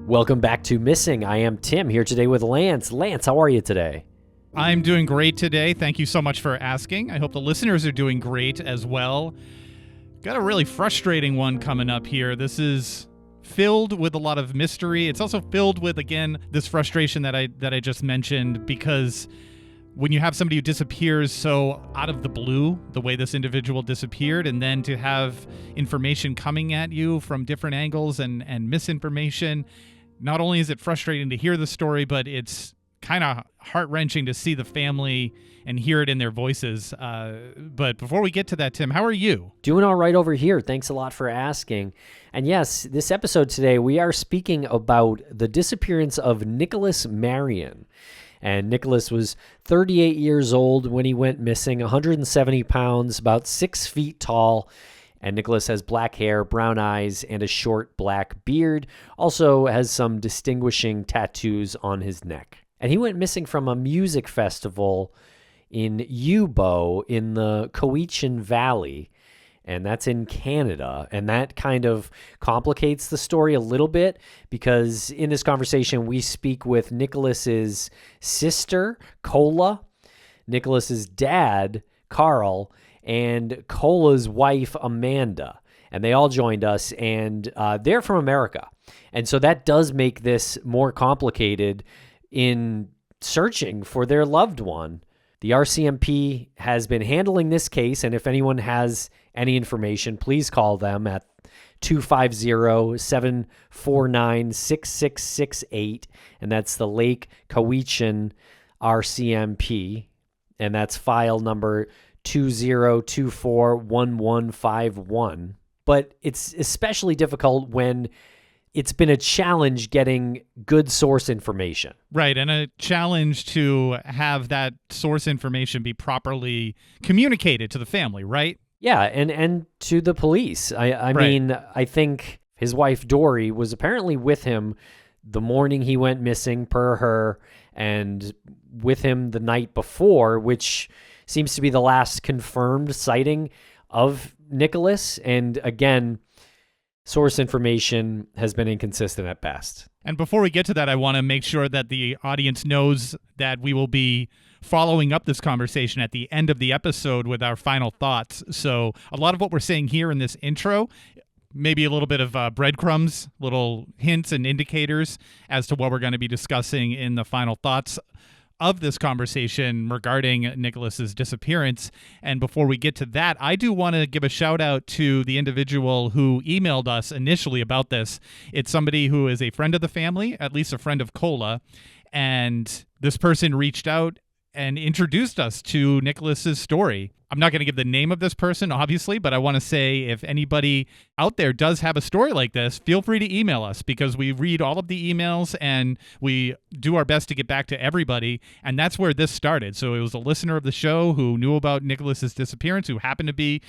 Welcome back to Missing. I am Tim, here today with Lance. Lance, how are you today? I'm doing great today. Thank you so much for asking. I hope the listeners are doing great as well. Got a really frustrating one coming up here. This is filled with a lot of mystery. It's also filled with, again, this frustration that I just mentioned, because when you have somebody who disappears so out of the blue, the way this individual disappeared, and then to have information coming at you from different angles and misinformation, not only is it frustrating to hear the story, but it's kind of heart-wrenching to see the family and hear it in their voices. But before we get to that, Tim, how are you? Doing all right over here. Thanks a lot for asking. And yes, this episode today, we are speaking about the disappearance of Nicholas Marion. And Nicholas was 38 years old when he went missing, 170 pounds, about 6 feet tall. And Nicholas has black hair, brown eyes, and a short black beard. Also has some distinguishing tattoos on his neck. And he went missing from a music festival in Youbou in the Cowichan Valley. And that's in Canada. And that kind of complicates the story a little bit, because in this conversation, we speak with Nicholas's sister, Cola, Nicholas's dad, Carl, and Cola's wife, Amanda. And they all joined us, and they're from America. And so that does make this more complicated in searching for their loved one. The RCMP has been handling this case, and if anyone has any information, please call them at 250-749-6668, and that's the Lake Cowichan RCMP, and that's file number 20241151. But it's especially difficult when it's been a challenge getting good source information. Right, and a challenge to have that source information be properly communicated to the family, right? Yeah, and to the police. I Right. mean, I think his wife, Dory, was apparently with him the morning he went missing, per her, and with him the night before, which seems to be the last confirmed sighting of Nicholas. And again, source information has been inconsistent at best. And before we get to that, I want to make sure that the audience knows that we will be following up this conversation at the end of the episode with our final thoughts. So a lot of what we're saying here in this intro, maybe a little bit of breadcrumbs, little hints and indicators as to what we're going to be discussing in the final thoughts of this conversation regarding Nicholas's disappearance. And before we get to that, I do want to give a shout out to the individual who emailed us initially about this. It's somebody who is a friend of the family, at least a friend of Cola. And this person reached out and introduced us to Nicholas's story. I'm not going to give the name of this person, obviously, but I want to say if anybody out there does have a story like this, feel free to email us, because we read all of the emails and we do our best to get back to everybody. And that's where this started. So it was a listener of the show who knew about Nicholas's disappearance, who happened to be,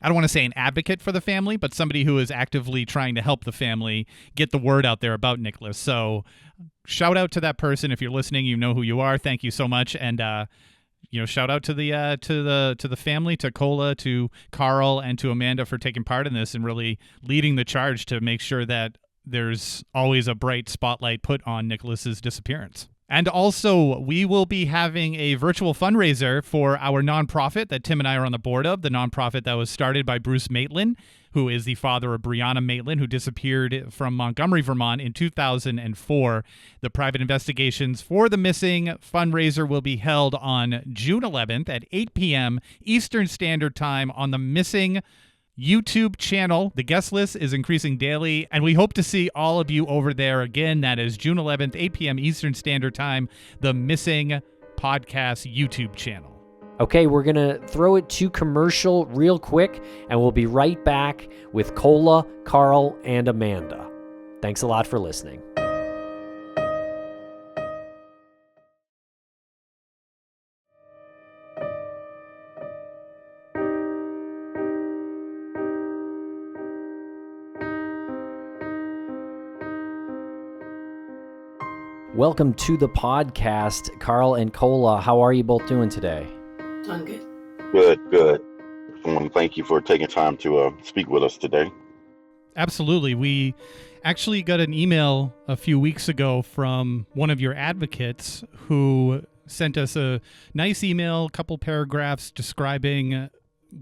I don't want to say an advocate for the family, but somebody who is actively trying to help the family get the word out there about Nicholas. So shout out to that person. If you're listening, you know who you are. Thank you so much. And, shout out to the family, to Cola, to Carl, and to Amanda for taking part in this and really leading the charge to make sure that there's always a bright spotlight put on Nicholas's disappearance. And also, we will be having a virtual fundraiser for our nonprofit that Tim and I are on the board of, the nonprofit that was started by Bruce Maitland, who is the father of Brianna Maitland, who disappeared from Montgomery, Vermont in 2004. The private investigations for the missing fundraiser will be held on June 11th at 8 p.m. Eastern Standard Time on the Missing YouTube channel. The guest list is increasing daily, and we hope to see all of you over there. Again, that is June 11th, 8 p.m. Eastern Standard Time, the Missing Podcast YouTube channel. Okay, we're going to throw it to commercial real quick, and we'll be right back with Cola, Carl, and Amanda. Thanks a lot for listening. Welcome to the podcast, Carl and Cola. How are you both doing today? I'm good. Good. I want to thank you for taking time to speak with us today. Absolutely. We actually got an email a few weeks ago from one of your advocates who sent us a nice email, a couple paragraphs describing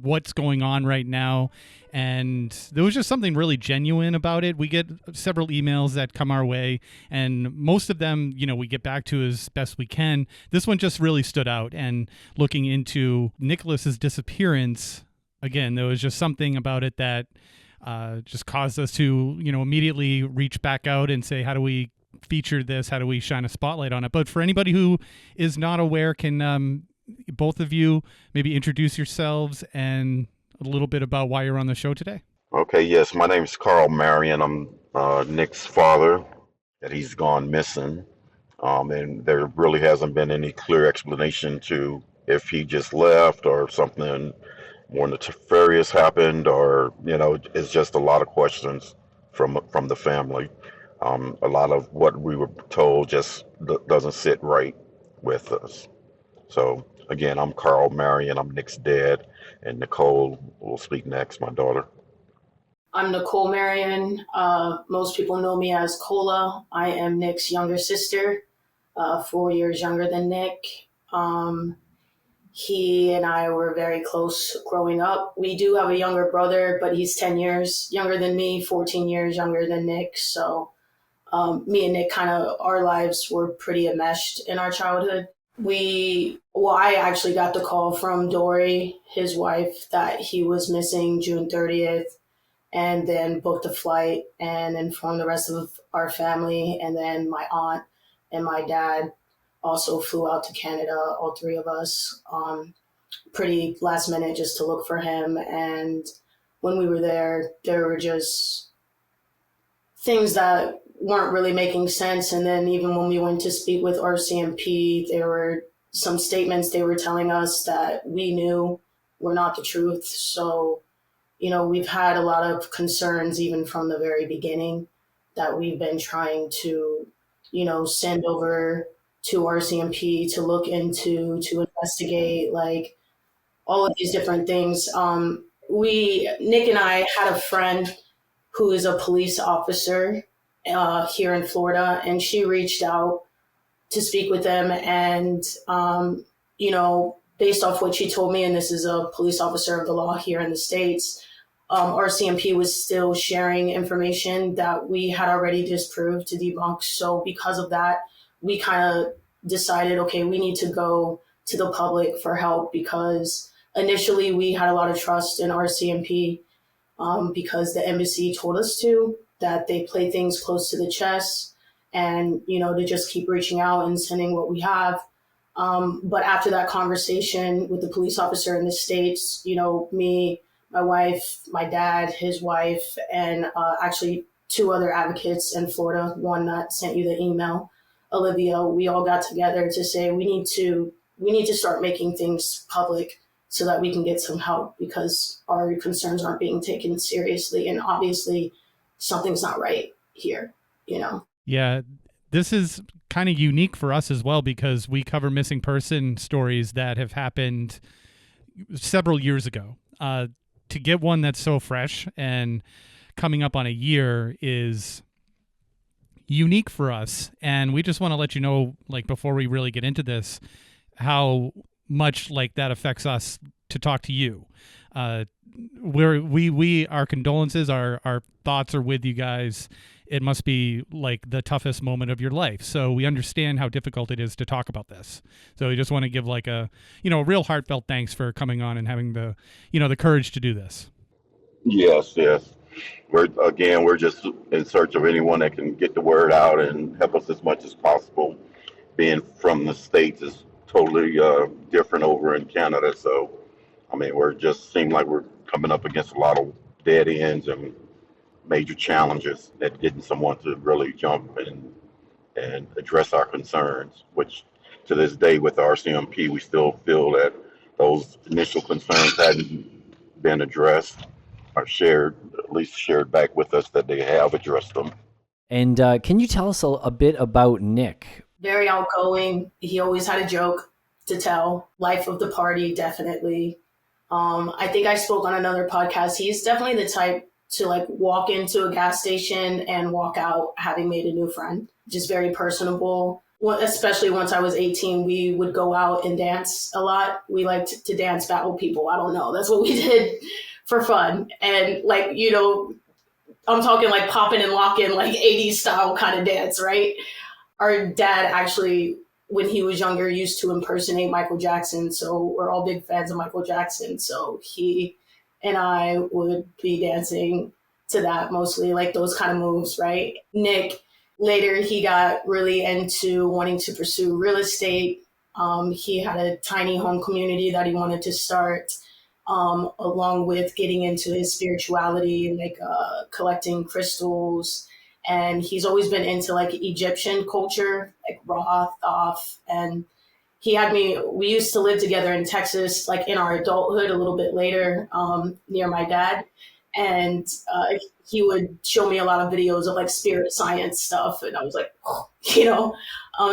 what's going on right now. And there was just something really genuine about it. We get several emails that come our way, and most of them, we get back to as best we can. This one just really stood out. And looking into Nicholas's disappearance, again, there was just something about it that just caused us to, immediately reach back out and say, how do we feature this? How do we shine a spotlight on it? But for anybody who is not aware, can both of you maybe introduce yourselves and a little bit about why you're on the show today? Okay, yes, my name is Carl Marion. I'm Nick's father, that he's gone missing. And there really hasn't been any clear explanation to if he just left or something more nefarious happened, or it's just a lot of questions from the family. A lot of what we were told just doesn't sit right with us. So again, I'm Carl Marion. I'm Nick's dad, and Nicole will speak next, my daughter. I'm Nicole Marion. Most people know me as Cola. I am Nick's younger sister, 4 years younger than Nick. He and I were very close growing up. We do have a younger brother, but he's 10 years younger than me, 14 years younger than Nick. So me and Nick our lives were pretty enmeshed in our childhood. I actually got the call from Dory, his wife, that he was missing June 30th, and then booked a flight and informed the rest of our family. And then my aunt and my dad also flew out to Canada, all three of us, pretty last minute just to look for him. And when we were there were just things that weren't really making sense. And then even when we went to speak with RCMP, there were some statements they were telling us that we knew were not the truth. So, we've had a lot of concerns even from the very beginning that we've been trying to, send over to RCMP to look into, to investigate, like all of these different things. Nick and I had a friend who is a police officer here in Florida, and she reached out to speak with them. And, based off what she told me, and this is a police officer of the law here in the States, RCMP was still sharing information that we had already disproved to debunk. So because of that, we kind of decided, okay, we need to go to the public for help, because initially we had a lot of trust in RCMP because the embassy told us that they play things close to the chest and, to just keep reaching out and sending what we have. But after that conversation with the police officer in the States, me, my wife, my dad, his wife, and actually two other advocates in Florida, one that sent you the email, Olivia, we all got together to say we need to start making things public so that we can get some help, because our concerns aren't being taken seriously. And obviously something's not right here, Yeah, this is kind of unique for us as well, because we cover missing person stories that have happened several years ago. To get one that's so fresh and coming up on a year is unique for us. And we just want to let you know, like, before we really get into this, how much like that affects us to talk to you. Our condolences, our thoughts are with you guys. It must be like the toughest moment of your life. So we understand how difficult it is to talk about this. So we just want to give like a real heartfelt thanks for coming on and having the courage to do this. Yes. We're just in search of anyone that can get the word out and help us as much as possible. Being from the States is totally different over in Canada. So, we're just seem like we're coming up against a lot of dead ends and major challenges, that getting someone to really jump and address our concerns, which to this day with RCMP, we still feel that those initial concerns hadn't been addressed or at least shared back with us that they have addressed them. And can you tell us a bit about Nick? Very outgoing. He always had a joke to tell. Life of the party, definitely. I think I spoke on another podcast. He's definitely the type to like walk into a gas station and walk out having made a new friend. Just very personable. Well, especially once I was 18, we would go out and dance a lot. We liked to dance battle people. I don't know. That's what we did for fun. And like, you know, I'm talking like popping and locking, like 80s style kind of dance, right? Our dad actually, when he was younger, used to impersonate Michael Jackson. So we're all big fans of Michael Jackson. So he and I would be dancing to that mostly, like those kind of moves, right? Nick, later he got really into wanting to pursue real estate. He had a tiny home community that he wanted to start, along with getting into his spirituality, like collecting crystals. And he's always been into like Egyptian culture, like Ra, Thoth. And we used to live together in Texas, like in our adulthood a little bit later, near my dad. And he would show me a lot of videos of like spirit science stuff. And I was like, oh, you know,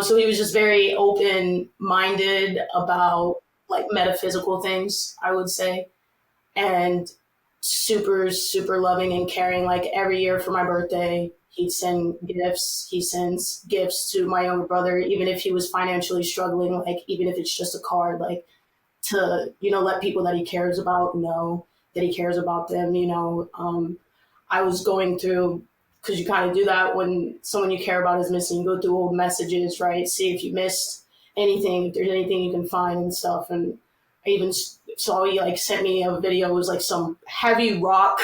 so he was just very open-minded about like metaphysical things, I would say. And super, super loving and caring. Like every year for my birthday, he'd send gifts. He sends gifts to my younger brother, even if he was financially struggling, like even if it's just a card, like to, you know, let people that he cares about know that he cares about them, you know. I was going through, because you kind of do that when someone you care about is missing, you go through old messages, right? See if you missed anything, if there's anything you can find and stuff. And I even saw he like sent me a video. It was like some heavy rock,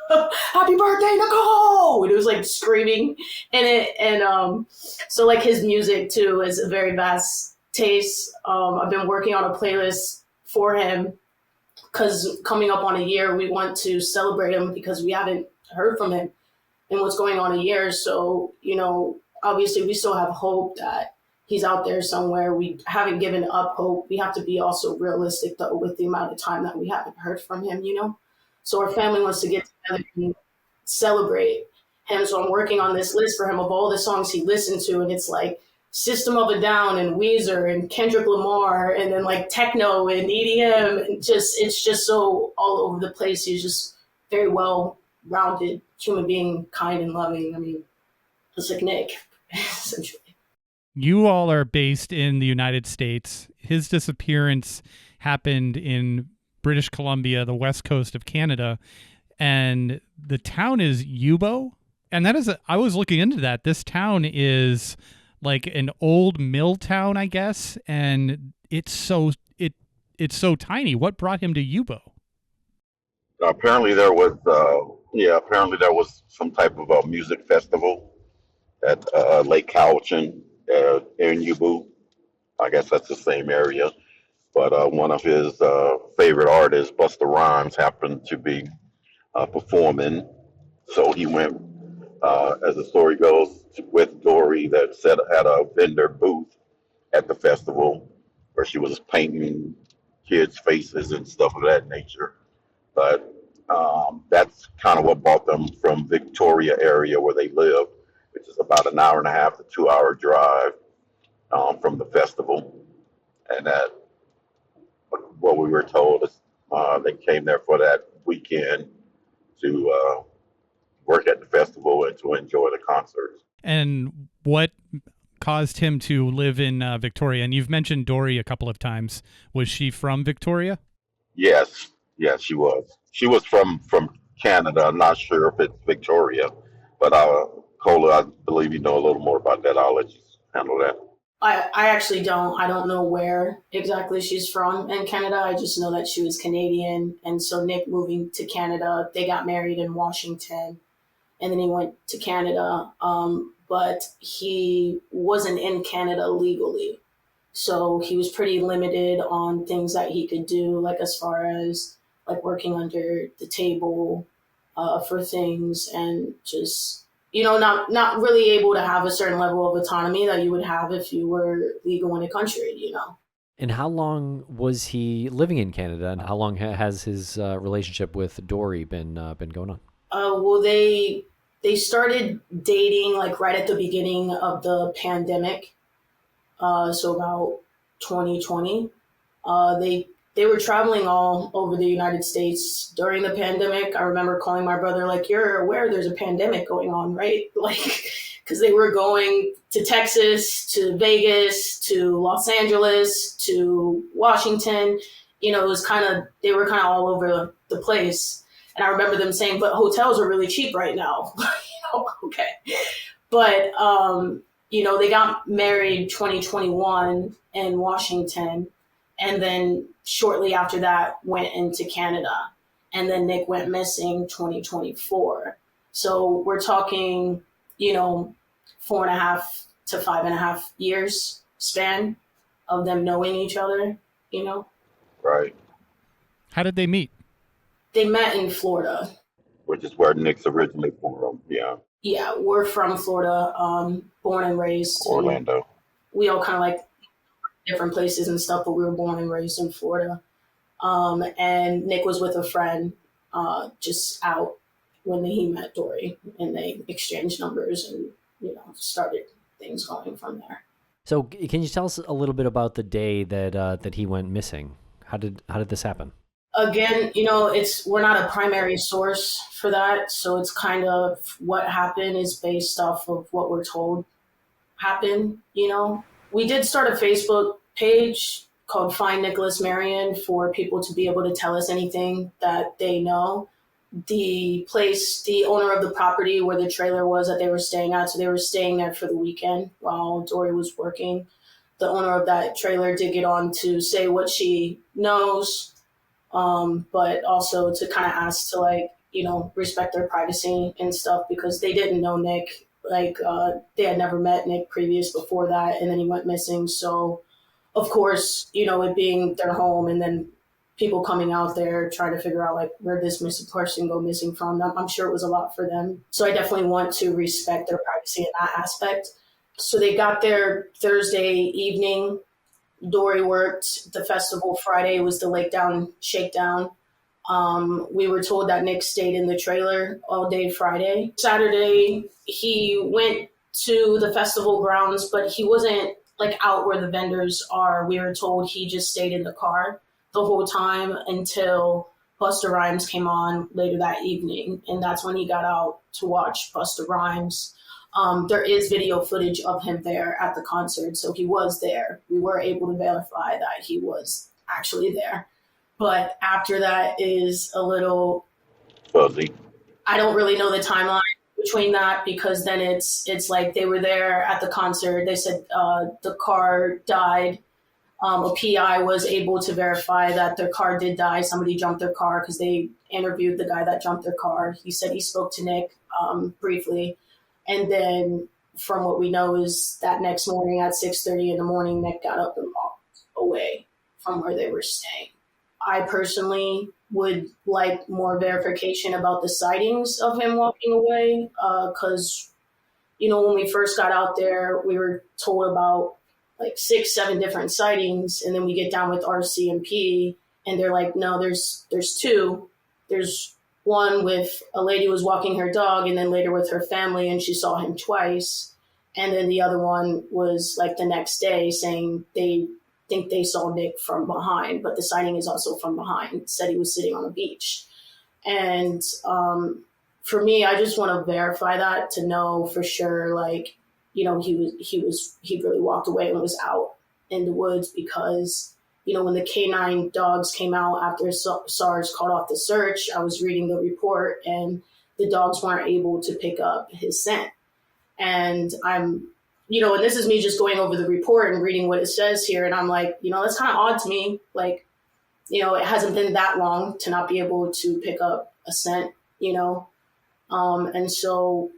happy birthday, Nicole! And it was like screaming in it. And so like his music too is a very vast taste. I've been working on a playlist for him because coming up on a year, we want to celebrate him because we haven't heard from him in what's going on a year. So, you know, obviously we still have hope that he's out there somewhere. We haven't given up hope. We have to be also realistic though with the amount of time that we haven't heard from him, you know? So our family wants to get together and celebrate him. So I'm working on this list for him of all the songs he listened to. And it's like System of a Down and Weezer and Kendrick Lamar and then like techno and EDM. And it's just so all over the place. He's just very well-rounded human being, kind and loving. I mean, just like Nick, essentially. You all are based in the United States. His disappearance happened in British Columbia, the west coast of Canada, and the town is Youbou. And that is, I was looking into that. This town is like an old mill town, I guess, and it's so tiny. What brought him to Youbou? Apparently there was some type of a music festival at Lake Cowichan in Youbou. I guess that's the same area. But one of his favorite artists, Busta Rhymes, happened to be performing. So he went, as the story goes, with Dory that had a vendor booth at the festival where she was painting kids' faces and stuff of that nature. But that's kind of what brought them from Victoria area where they live, which is about an hour and a half to 2 hour drive from the festival. And that, what we were told is they came there for that weekend to work at the festival and to enjoy the concerts. And what caused him to live in Victoria? And you've mentioned Dory a couple of times. Was she from Victoria? Yes, she was. She was from Canada. I'm not sure if it's Victoria, but Cola, I believe you know a little more about that. I'll let you handle that. I actually don't. I don't know where exactly she's from in Canada. I just know that she was Canadian. And so Nick moving to Canada, they got married in Washington and then he went to Canada. But he wasn't in Canada legally. So he was pretty limited on things that he could do, like as far as like working under the table for things and just, you know, not really able to have a certain level of autonomy that you would have if you were legal in a country, you know. And how long was he living in Canada, and how long has his relationship with Dory been going on? Well, they started dating like right at the beginning of the pandemic, so about 2020. They they were traveling all over the United States during the pandemic. I remember calling my brother, like, you're aware there's a pandemic going on, right? Like, because they were going to Texas, to Vegas, to Los Angeles, to Washington. You know, it was they were kind of all over the place. And I remember them saying, but hotels are really cheap right now. Okay. But, they got married 2021 in Washington. And then shortly after that went into Canada. And then Nick went missing 2024. So we're talking, 4.5 to 5.5 years span of them knowing each other, Right. How did they meet? They met in Florida. Which is where Nick's originally from. Yeah. Yeah, we're from Florida, born and raised. Orlando. We all kind of like different places and stuff, but we were born and raised in Florida. And Nick was with a friend just out when he met Dory, and they exchanged numbers and, started things going from there. So can you tell us a little bit about the day that he went missing? How did this happen? Again, we're not a primary source for that. So it's kind of what happened is based off of what we're told happened, We did start a Facebook page called Find Nicholas Marion for people to be able to tell us anything that they know. The owner of the property where the trailer was that they were staying at, so they were staying there for the weekend while Dory was working. The owner of that trailer did get on to say what she knows, but also to kind of ask to respect their privacy and stuff, because they didn't know Nick. They had never met Nick previous before that, and then he went missing. So, of course, it being their home and then people coming out there trying to figure out where this missing person go missing from, I'm sure it was a lot for them. So I definitely want to respect their privacy in that aspect. So they got there Thursday evening. Dory worked the festival Friday. It was the Lake Down Shakedown. We were told that Nick stayed in the trailer all day Friday. Saturday, he went to the festival grounds, but he wasn't out where the vendors are. We were told he just stayed in the car the whole time until Busta Rhymes came on later that evening. And that's when he got out to watch Busta Rhymes. There is video footage of him there at the concert. So he was there. We were able to verify that he was actually there. But after that is a little fuzzy. I don't really know the timeline between that, because then it's they were there at the concert. They said the car died. A PI was able to verify that their car did die. Somebody jumped their car because they interviewed the guy that jumped their car. He said he spoke to Nick briefly. And then from what we know is that next morning at 6:30 in the morning, Nick got up and walked away from where they were staying. I personally would like more verification about the sightings of him walking away, because, when we first got out there, we were told about 6-7 different sightings, and then we get down with RCMP and they're like, no, there's 2. There's one with a lady who was walking her dog, and then later with her family, and she saw him twice. And then the other one was the next day saying they think they saw Nick from behind, but the sighting is also from behind. Said he was sitting on the beach. And for me, I just want to verify that to know for sure, he really walked away and was out in the woods, because, when the canine dogs came out after SARS called off the search, I was reading the report and the dogs weren't able to pick up his scent. And and this is me just going over the report and reading what it says here. And I'm like, that's kind of odd to me. It hasn't been that long to not be able to pick up a scent, and so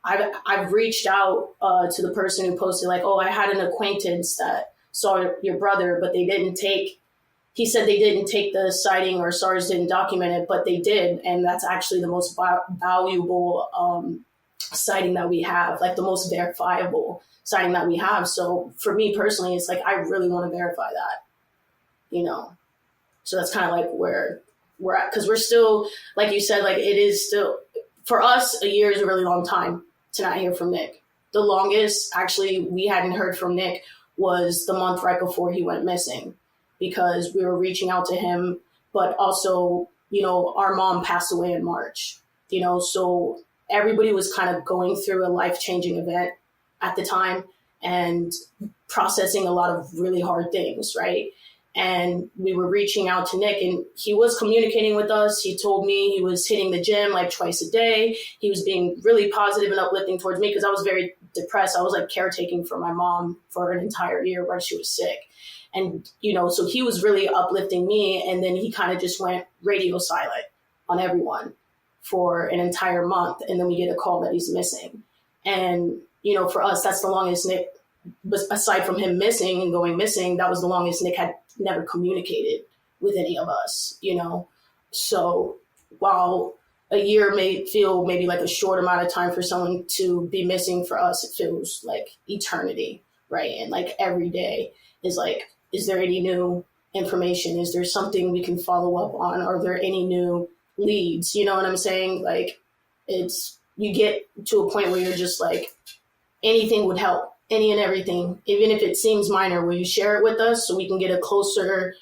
I've reached out to the person who posted I had an acquaintance that saw your brother, but he said they didn't take the sighting, or SARS didn't document it, but they did. And that's actually the most valuable sighting that we have, the most verifiable sighting that we have. So for me personally, it's I really want to verify that, so that's kind of where we're at. Cause we're still, like you said, it is still, for us, a year is a really long time to not hear from Nick. The longest actually we hadn't heard from Nick was the month right before he went missing. because we were reaching out to him, but also, our mom passed away in March, so everybody was kind of going through a life-changing event at the time and processing a lot of really hard things, right? And we were reaching out to Nick, and he was communicating with us. He told me he was hitting the gym like twice a day. He was being really positive and uplifting towards me because I was very depressed. I was like caretaking for my mom for an entire year while she was sick. And, so he was really uplifting me. And then he kind of just went radio silent on everyone for an entire month. And then we get a call that he's missing. And, for us, that's the longest Nick, aside from him missing and going missing, that was the longest Nick had never communicated with any of us, So while a year may feel maybe like a short amount of time for someone to be missing, for us, it feels like eternity, right? And like every day is like, is there any new information? Is there something we can follow up on? Are there any new leads? You know what I'm saying? Like you get to a point where you're just like, anything would help, any and everything, even if it seems minor. Will you share it with us so we can get a closer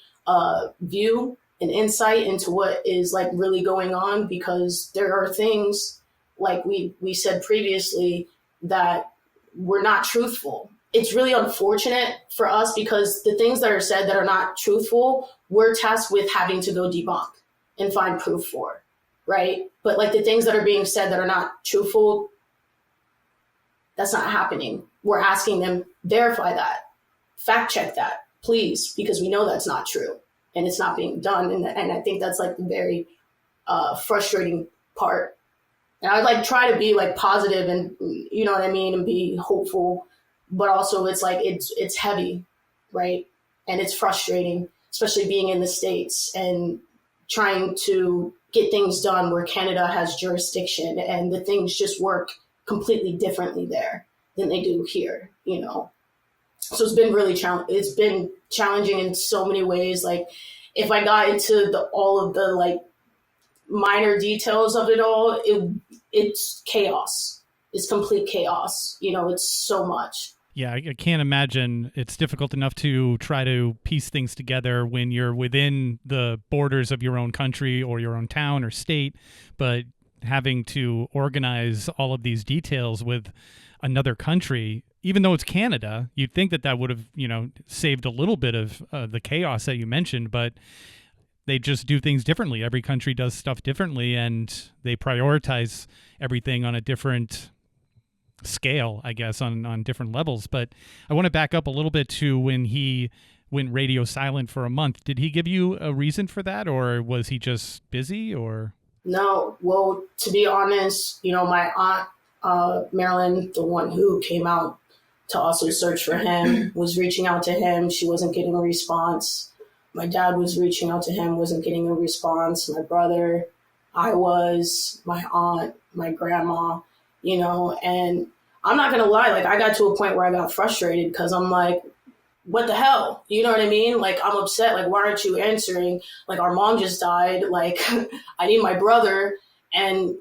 view and insight into what is like really going on? Because there are things, like we said previously, that were not truthful. It's really unfortunate for us because the things that are said that are not truthful, we're tasked with having to go debunk and find proof for, right? But like the things that are being said that are not truthful, that's not happening. We're asking them, verify that, fact check that, please, because we know that's not true and it's not being done. And I think that's like the very frustrating part. And I like try to be like positive and, you know what I mean, and be hopeful, but also it's like, it's heavy, right? And it's frustrating, especially being in the States and trying to get things done where Canada has jurisdiction and the things just work completely differently there than they do here, So it's been really it's been challenging in so many ways. Like if I got into all of the like minor details of it all, it's chaos. It's complete chaos. It's so much. Yeah, I can't imagine. It's difficult enough to try to piece things together when you're within the borders of your own country or your own town or state, but having to organize all of these details with another country, even though it's Canada, you'd think that would have, saved a little bit of the chaos that you mentioned, but they just do things differently. Every country does stuff differently, and they prioritize everything on a different scale, I guess, on different levels. But I want to back up a little bit to when he went radio silent for a month. Did he give you a reason for that, or was he just busy, or? No, well, to be honest, my aunt, Marilyn, the one who came out to also search for him, was reaching out to him. She wasn't getting a response. My dad was reaching out to him, wasn't getting a response. My brother, my aunt, my grandma, and I'm not going to lie. Like I got to a point where I got frustrated because I'm like, what the hell? You know what I mean? Like, I'm upset. Like, why aren't you answering? Like, our mom just died. Like, I need my brother. And,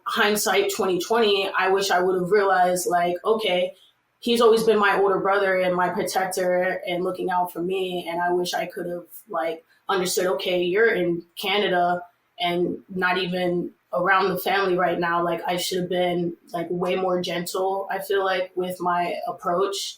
hindsight 2020, I wish I would have realized, like, okay, he's always been my older brother and my protector and looking out for me. And I wish I could have, like, understood, okay, you're in Canada and not even around the family right now. Like, I should have been, like, way more gentle, I feel like, with my approach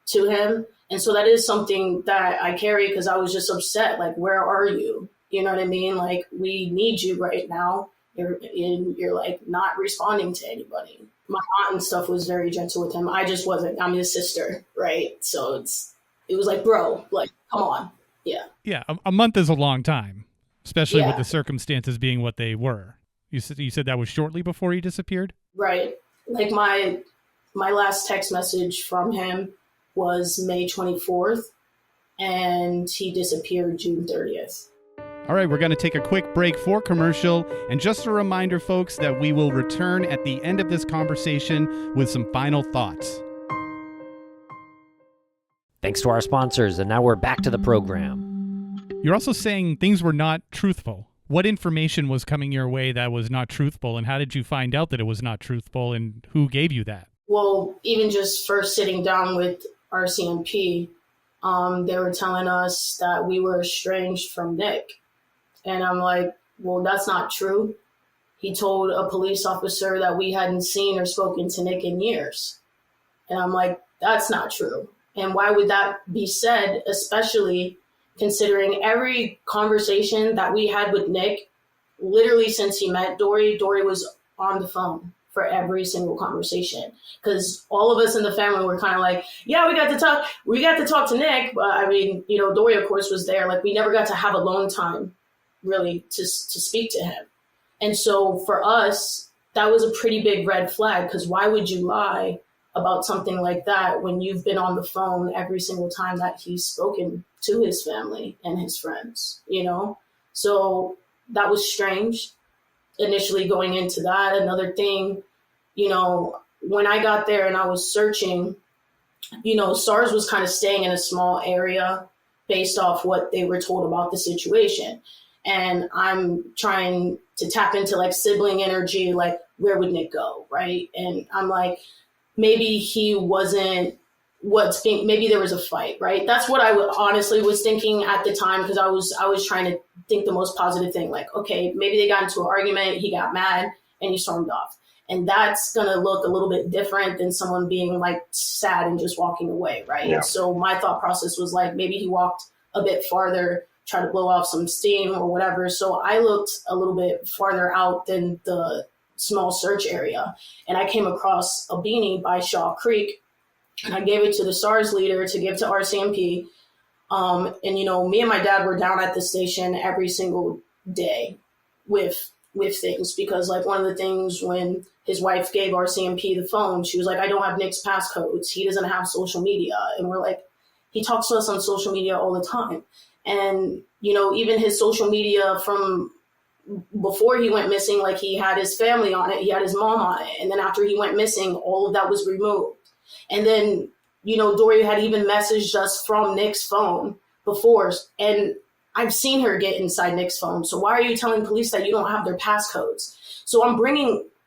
to him. And so that is something that I carry because I was just upset. Like, where are you? You know what I mean? Like, we need you right now. You're like not responding to anybody. My aunt and stuff was very gentle with him. I just wasn't. I'm his sister, right? So it was like, bro, like, come on. Yeah. Yeah. A month is a long time, especially with the circumstances being what they were. You said that was shortly before he disappeared? Right. Like my last text message from him was May 24th, and he disappeared June 30th. All right, we're going to take a quick break for commercial. And just a reminder, folks, that we will return at the end of this conversation with some final thoughts. Thanks to our sponsors, and now we're back to the program. You're also saying things were not truthful. What information was coming your way that was not truthful, and how did you find out that it was not truthful, and who gave you that? Well, even just first sitting down with RCMP, They were telling us that we were estranged from Nick. And I'm like, well, that's not true. He told a police officer that we hadn't seen or spoken to Nick in years. And I'm like, that's not true. And why would that be said, especially considering every conversation that we had with Nick, literally since he met Dory was on the phone for every single conversation. Because all of us in the family were kind of like, yeah, we got to talk to Nick. But I mean, Dory, of course, was there. Like, we never got to have alone time, really, to speak to him. And so for us, that was a pretty big red flag, because why would you lie about something like that when you've been on the phone every single time that he's spoken to his family and his friends, So that was strange initially going into that. Another thing, when I got there and I was searching, SARS was kind of staying in a small area based off what they were told about the situation. And I'm trying to tap into like sibling energy, like where would Nick go, right? And I'm like, maybe he wasn't maybe there was a fight, right? That's what I honestly was thinking at the time, because I was trying to think the most positive thing, like, okay, maybe they got into an argument, he got mad, and he stormed off. And that's going to look a little bit different than someone being like sad and just walking away, right? Yeah. So my thought process was like, maybe he walked a bit farther, try to blow off some steam or whatever. So I looked a little bit farther out than the small search area, and I came across a beanie by Shaw Creek, and I gave it to the SARS leader to give to RCMP. And me and my dad were down at the station every single day with things, because like one of the things when his wife gave RCMP the phone, she was like, I don't have Nick's passcodes. He doesn't have social media. And we're like, he talks to us on social media all the time. And, even his social media from before he went missing, like he had his family on it, he had his mom on it. And then after he went missing, all of that was removed. And then, Dory had even messaged us from Nick's phone before. And I've seen her get inside Nick's phone. So why are you telling police that you don't have their passcodes? So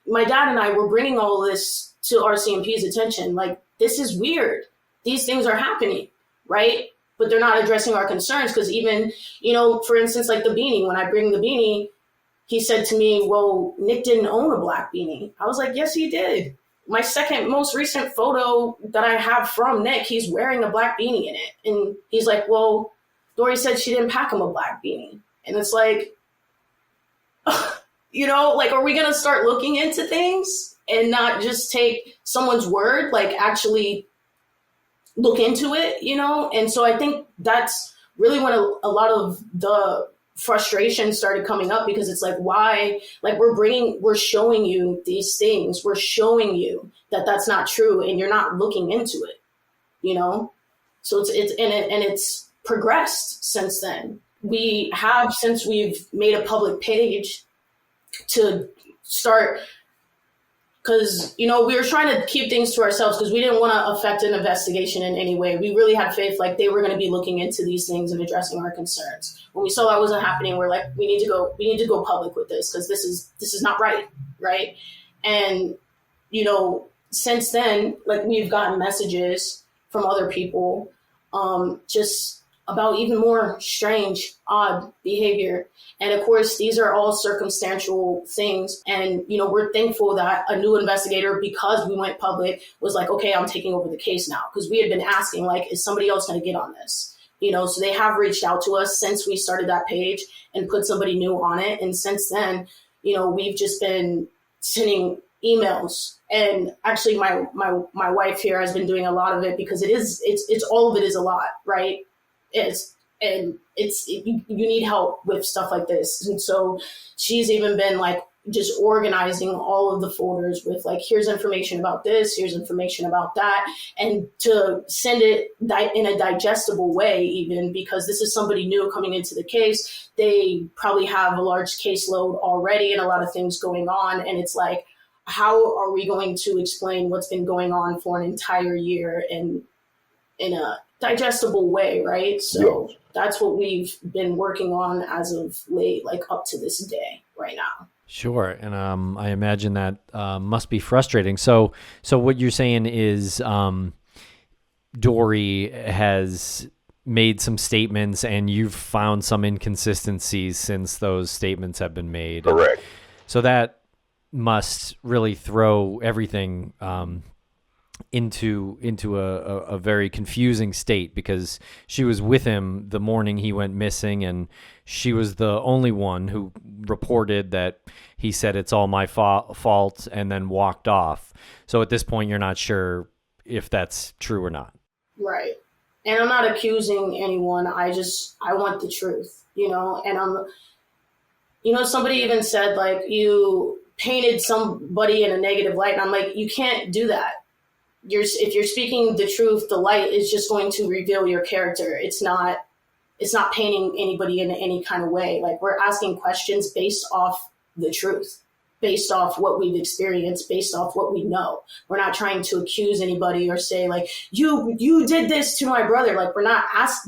my dad and I were bringing all of this to RCMP's attention. Like, this is weird. These things are happening, right? But they're not addressing our concerns, because even, for instance, like the beanie, when I bring the beanie, he said to me, well, Nick didn't own a black beanie. I was like, yes, he did. My second most recent photo that I have from Nick, he's wearing a black beanie in it. And he's like, well, Dory said she didn't pack him a black beanie. And it's like, are we going to start looking into things and not just take someone's word, like actually look into it, And so I think that's really when a lot of the frustration started coming up, because it's like, why, like we're showing you these things. We're showing you that that's not true, and you're not looking into it, So it's progressed since then. Since we've made a public page to start, because, we were trying to keep things to ourselves because we didn't want to affect an investigation in any way. We really had faith, like they were going to be looking into these things and addressing our concerns. When we saw that wasn't happening, we're like, we need to go public with this, because this is not right. Right. And, since then, like we've gotten messages from other people, just about even more strange, odd behavior. And of course, these are all circumstantial things. And, we're thankful that a new investigator, because we went public, was like, okay, I'm taking over the case now. Because we had been asking, like, is somebody else going to get on this? So they have reached out to us since we started that page and put somebody new on it. And since then, we've just been sending emails. And actually my wife here has been doing a lot of it, because it's all of it is a lot, right? You need help with stuff like this. And so she's even been like just organizing all of the folders with like, here's information about this, here's information about that, and to send it in a digestible way, even because this is somebody new coming into the case. They probably have a large caseload already and a lot of things going on. And it's like, how are we going to explain what's been going on for an entire year in a digestible way, right? So that's what we've been working on as of late, like up to this day right now. Sure. And I imagine that must be frustrating. So what you're saying is Dory has made some statements, and you've found some inconsistencies since those statements have been made. Correct. So that must really throw everything into a very confusing state, because she was with him the morning he went missing, and she was the only one who reported that he said it's all my fault and then walked off. So at this point, you're not sure if that's true or not. Right. And I'm not accusing anyone. I want the truth, and somebody even said, like, you painted somebody in a negative light. And I'm like, you can't do that. If you're speaking the truth, the light is just going to reveal your character. It's not painting anybody in any kind of way. Like, we're asking questions based off the truth, based off what we've experienced, based off what we know. We're not trying to accuse anybody or say, like, you did this to my brother. Like, we're not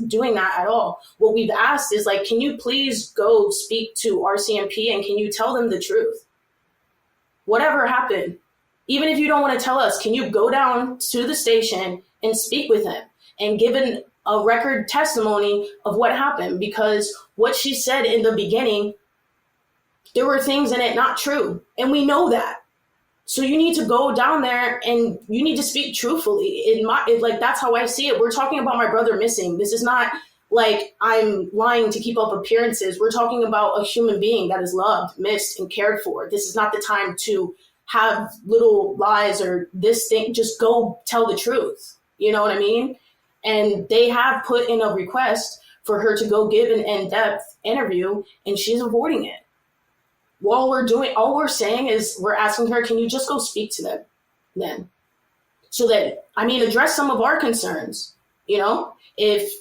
doing that at all. What we've asked is, like, can you please go speak to RCMP and can you tell them the truth? Whatever happened, even if you don't want to tell us, can you go down to the station and speak with him and give a record testimony of what happened? Because what she said in the beginning, there were things in it not true. And we know that. So you need to go down there and you need to speak truthfully. That's how I see it. We're talking about my brother missing. This is not like I'm lying to keep up appearances. We're talking about a human being that is loved, missed, and cared for. This is not the time to have little lies or this thing. Just go tell the truth. You know what I mean? And they have put in a request for her to go give an in-depth interview, and she's avoiding it. All we're saying is we're asking her, can you just go speak to them then? So that, address some of our concerns. If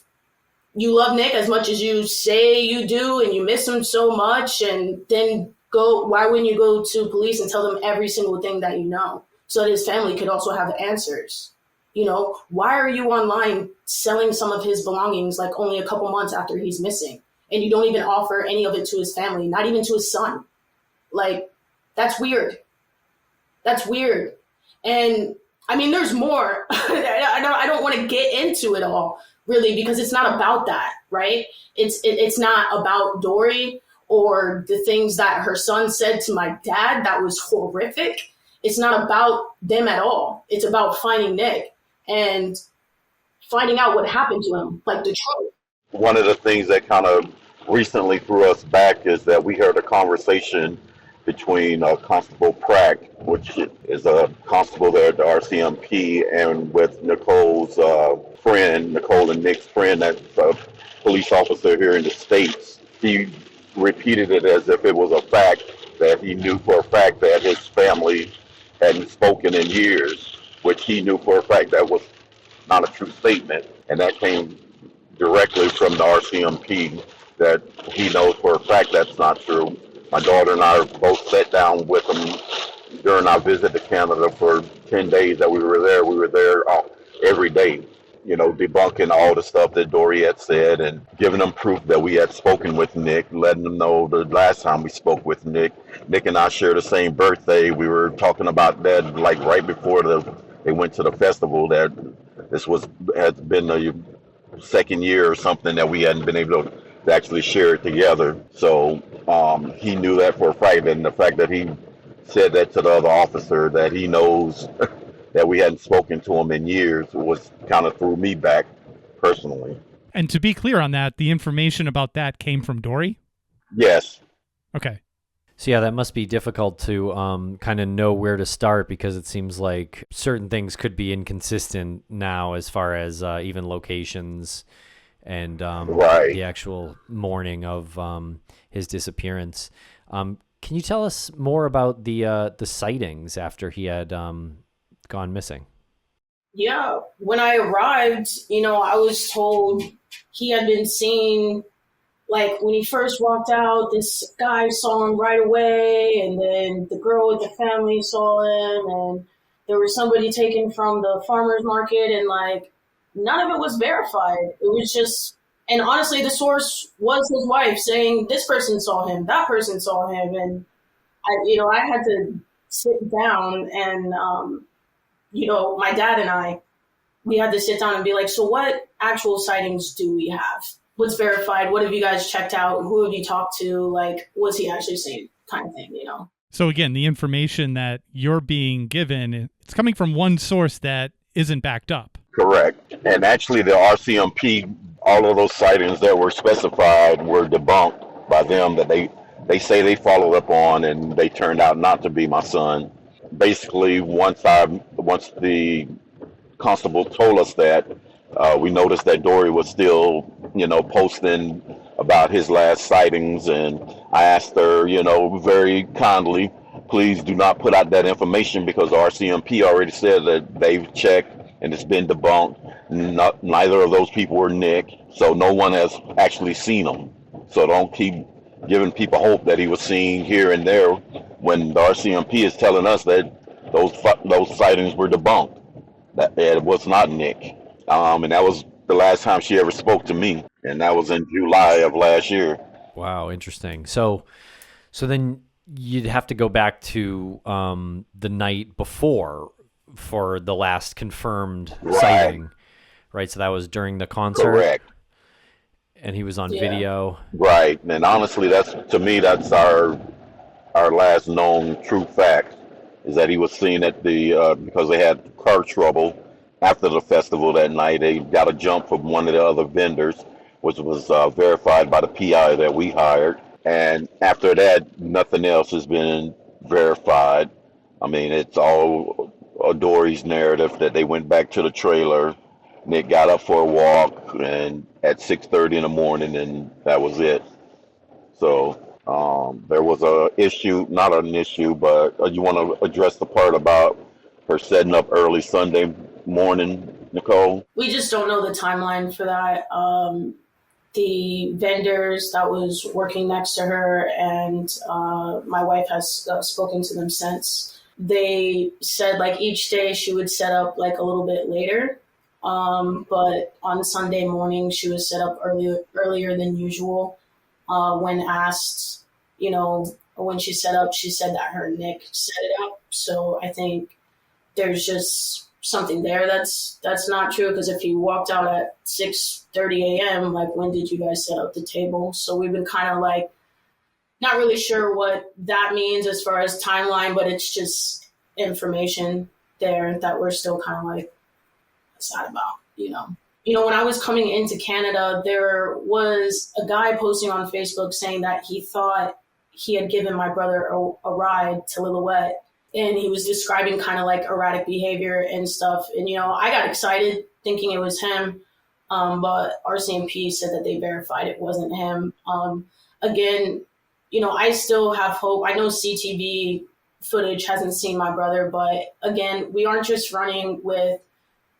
you love Nick as much as you say you do and you miss him so much, and then why wouldn't you go to police and tell them every single thing that you know, so that his family could also have answers? Why are you online selling some of his belongings like only a couple months after he's missing? And you don't even offer any of it to his family, not even to his son. Like, that's weird. That's weird. And there's more. I don't want to get into it all, really, because it's not about that, right? It's not about Dory or the things that her son said to my dad that was horrific. It's not about them at all. It's about finding Nick and finding out what happened to him, like the truth. One of the things that kind of recently threw us back is that we heard a conversation between Constable Pratt, which is a constable there at the RCMP, and with Nicole's friend, Nicole and Nick's friend, that's a police officer here in the States. He repeated it as if it was a fact, that he knew for a fact that his family hadn't spoken in years, which he knew for a fact that was not a true statement. And that came directly from the RCMP, that he knows for a fact that's not true. My daughter and I both sat down with him during our visit to Canada for 10 days that we were there. We were there every day, debunking all the stuff that Dory had said and giving them proof that we had spoken with Nick, letting them know the last time we spoke with Nick. Nick and I share the same birthday. We were talking about that like right before they went to the festival, that this had been the second year or something that we hadn't been able to actually share it together. So he knew that for a fact, and the fact that he said that to the other officer, that he knows that we hadn't spoken to him in years, was kind of threw me back personally. And to be clear on that, the information about that came from Dory? Yes. Okay. So yeah, that must be difficult to kind of know where to start, because it seems like certain things could be inconsistent now as far as even locations and right. The actual morning of his disappearance. Can you tell us more about the sightings after he had gone missing? Yeah, when I arrived, I was told he had been seen, like, when he first walked out, this guy saw him right away, and then the girl with the family saw him, and there was somebody taken from the farmer's market, and, like, none of it was verified. It was just, and honestly, the source was his wife saying this person saw him, that person saw him, and I had to sit down and, my dad and I, we had to sit down and be like, so what actual sightings do we have? What's verified? What have you guys checked out? Who have you talked to? Like, what's he actually saying, kind of thing, you know? So again, the information that you're being given, it's coming from one source that isn't backed up. Correct. And actually, the RCMP, all of those sightings that were specified were debunked by them, that they say they followed up on, and they turned out not to be my son. Basically, once the constable told us that, we noticed that Dory was still, posting about his last sightings, and I asked her, very kindly, please do not put out that information, because the RCMP already said that they've checked and it's been debunked. Neither of those people were Nick, so no one has actually seen him. So don't keep giving people hope that he was seen here and there when the RCMP is telling us that those sightings were debunked. That it was not Nick, and that was the last time she ever spoke to me, and that was in July of last year. Wow, interesting. So then you'd have to go back to the night before for the last confirmed sighting, right? So that was during the concert. Correct. And he was on video. Right, and honestly, that's our last known true fact, is that he was seen at the because they had car trouble after the festival that night. They got a jump from one of the other vendors, which was verified by the PI that we hired. And after that, nothing else has been verified. I mean, it's all Dory's narrative that they went back to the trailer. Nick got up for a walk, and at 6:30 in the morning, and that was it. So there was not an issue, but you want to address the part about her setting up early Sunday morning, Nicole? We just don't know the timeline for that. The vendors that was working next to her, and my wife has spoken to them since. They said like each day she would set up like a little bit later, but on Sunday morning she was set up earlier than usual. When asked, when she set up, she said that her Nick set it up. So I think there's just something there that's not true, because if you walked out at 6:30 a.m., like, when did you guys set up the table? So we've been kind of like not really sure what that means as far as timeline, but it's just information there that we're still kind of like sad about, when I was coming into Canada, there was a guy posting on Facebook saying that he thought he had given my brother a ride to Lillooet, and he was describing kind of like erratic behavior and stuff. And, I got excited thinking it was him, but RCMP said that they verified it wasn't him. Again, I still have hope. I know CTV footage hasn't seen my brother, but again, we aren't just running with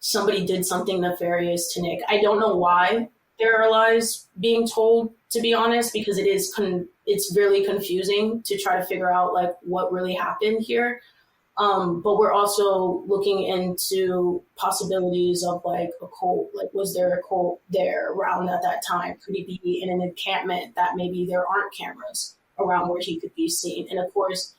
somebody did something nefarious to Nick. I don't know why there are lies being told, to be honest, because it's really confusing to try to figure out like what really happened here. But we're also looking into possibilities of like a cult. Like, was there a cult there around at that time? Could he be in an encampment that maybe there aren't cameras around where he could be seen? And of course,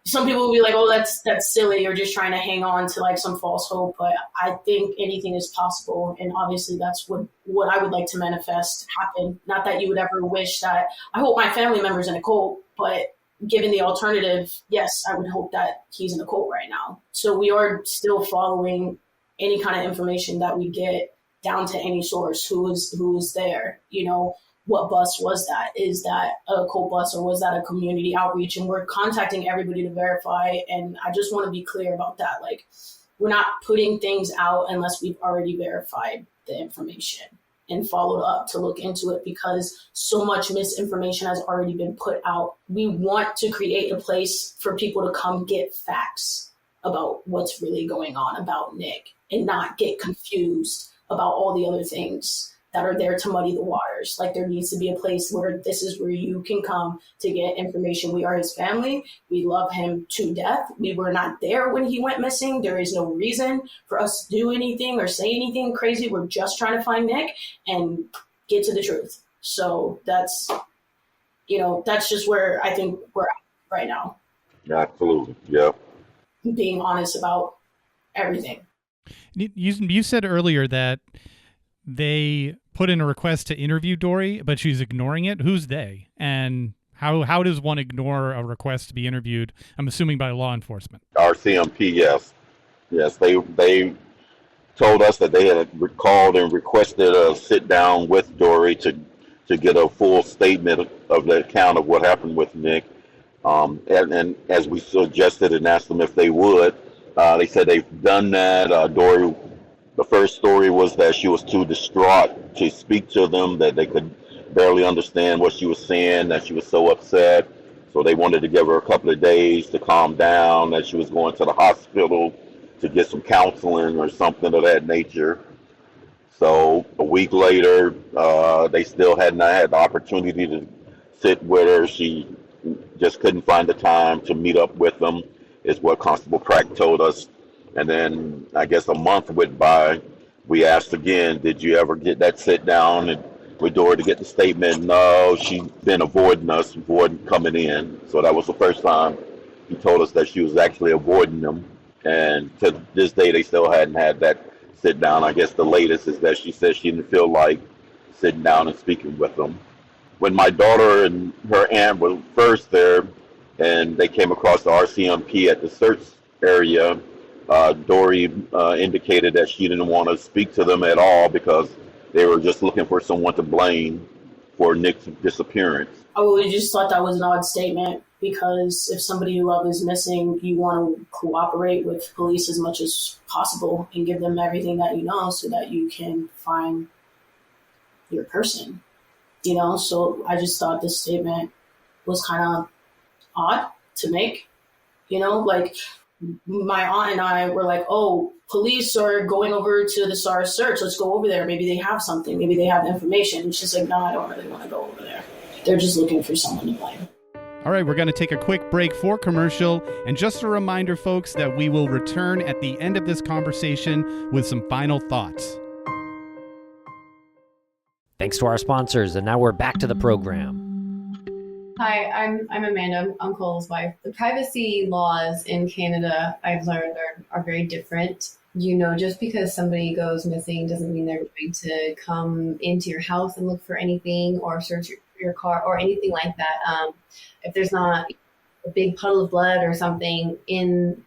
some people will be like, oh, that's silly. You're just trying to hang on to like some false hope. But I think anything is possible. And obviously that's what I would like to manifest happen. Not that you would ever wish that. I hope my family member's in a cult, but given the alternative, yes, I would hope that he's in a cult right now. So we are still following any kind of information that we get down to any source who is there, what bus was that? Is that a cult bus, or was that a community outreach? And we're contacting everybody to verify. And I just want to be clear about that. Like, we're not putting things out unless we've already verified the information and followed up to look into it, because so much misinformation has already been put out. We want to create a place for people to come get facts about what's really going on about Nick, and not get confused about all the other things that are there to muddy the waters. Like, there needs to be a place where this is where you can come to get information. We are his family. We love him to death. We were not there when he went missing. There is no reason for us to do anything or say anything crazy. We're just trying to find Nick and get to the truth. So that's just where I think we're at right now. Absolutely. Yeah. Being honest about everything. You said earlier that they put in a request to interview Dory, but she's ignoring it. Who's they? And how does one ignore a request to be interviewed? I'm assuming by law enforcement. RCMP, yes. Yes, they told us that they had called and requested a sit down with Dory to get a full statement of the account of what happened with Nick. And as we suggested and asked them if they would, they said they've done that. Dory, the first story was that she was too distraught to speak to them, that they could barely understand what she was saying, that she was so upset. So they wanted to give her a couple of days to calm down, that she was going to the hospital to get some counseling or something of that nature. So a week later, they still had not had the opportunity to sit with her. She just couldn't find the time to meet up with them, is what Constable Crack told us. And then I guess a month went by. We asked again, did you ever get that sit down with Dory to get the statement? No, she's been avoiding us, avoiding coming in. So that was the first time he told us that she was actually avoiding them. And to this day, they still hadn't had that sit down. I guess the latest is that she said she didn't feel like sitting down and speaking with them. When my daughter and her aunt were first there, and they came across the RCMP at the search area, Dory indicated that she didn't want to speak to them at all because they were just looking for someone to blame for Nick's disappearance. I would just thought that was an odd statement, because if somebody you love is missing, you want to cooperate with police as much as possible and give them everything that you know so that you can find your person, So I just thought this statement was kind of odd to make, like my aunt and I were like, oh, police are going over to the SAR search. Let's go over there. Maybe they have something. Maybe they have information. And she's like, no, I don't really want to go over there. They're just looking for someone to blame. All right, we're going to take a quick break for commercial. And just a reminder, folks, that we will return at the end of this conversation with some final thoughts. Thanks to our sponsors, and now we're back to the program. Hi, I'm Amanda. I'm Cole's wife. The privacy laws in Canada, I've learned, are very different. Just because somebody goes missing doesn't mean they're going to come into your house and look for anything or search your car or anything like that. If there's not a big puddle of blood or something in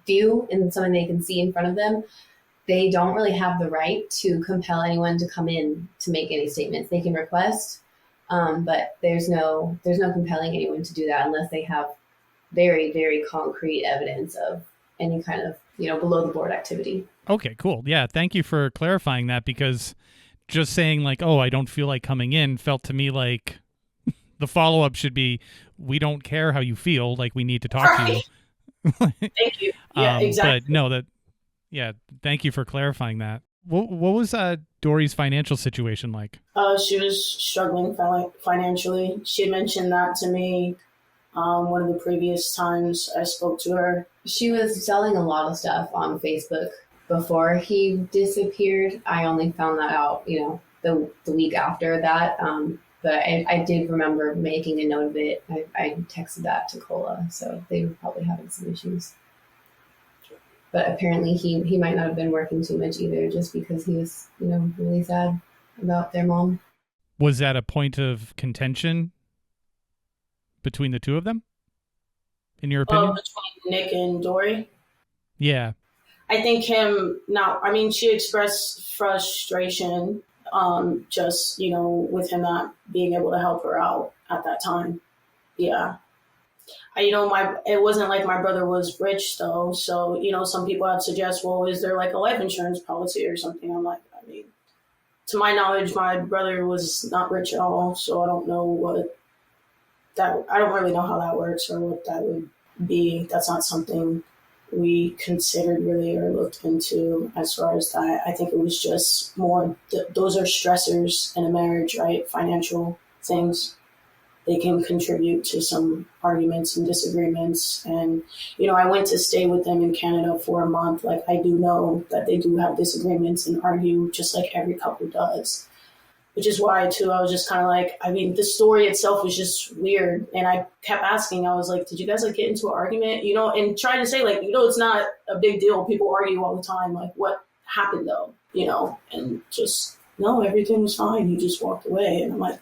view and something they can see in front of them, they don't really have the right to compel anyone to come in to make any statements. They can request, but there's no compelling anyone to do that unless they have very, very concrete evidence of any kind of, below the board activity. Okay, cool. Yeah, thank you for clarifying that, because just saying like, oh, I don't feel like coming in felt to me like the follow-up should be, we don't care how you feel, like we need to talk to you. Thank you. Yeah, exactly. But no, thank you for clarifying that. What was Dory's financial situation like? She was struggling financially. She mentioned that to me one of the previous times I spoke to her. She was selling a lot of stuff on Facebook before he disappeared. I only found that out, the week after that. But I did remember making a note of it. I texted that to Cola, so they were probably having some issues. But apparently he might not have been working too much either, just because he was, really sad about their mom. Was that a point of contention between the two of them, in your opinion? Between Nick and Dory? Yeah. I think she expressed frustration, just, with him not being able to help her out at that time. Yeah. It wasn't like my brother was rich though. So, some people would suggest, well, is there like a life insurance policy or something? I'm like, to my knowledge, my brother was not rich at all. So I don't know I don't really know how that works or what that would be. That's not something we considered really or looked into as far as that. I think it was just more, those are stressors in a marriage, right? Financial things. They can contribute to some arguments and disagreements. And, I went to stay with them in Canada for a month. Like, I do know that they do have disagreements and argue just like every couple does. which is why too, I was just kind of like, I mean, the story itself was just weird. And I kept asking, I was like, did you guys like get into an argument, and trying to say like, it's not a big deal. People argue all the time. Like, what happened though, and just, no, everything was fine. He just walked away. And I'm like,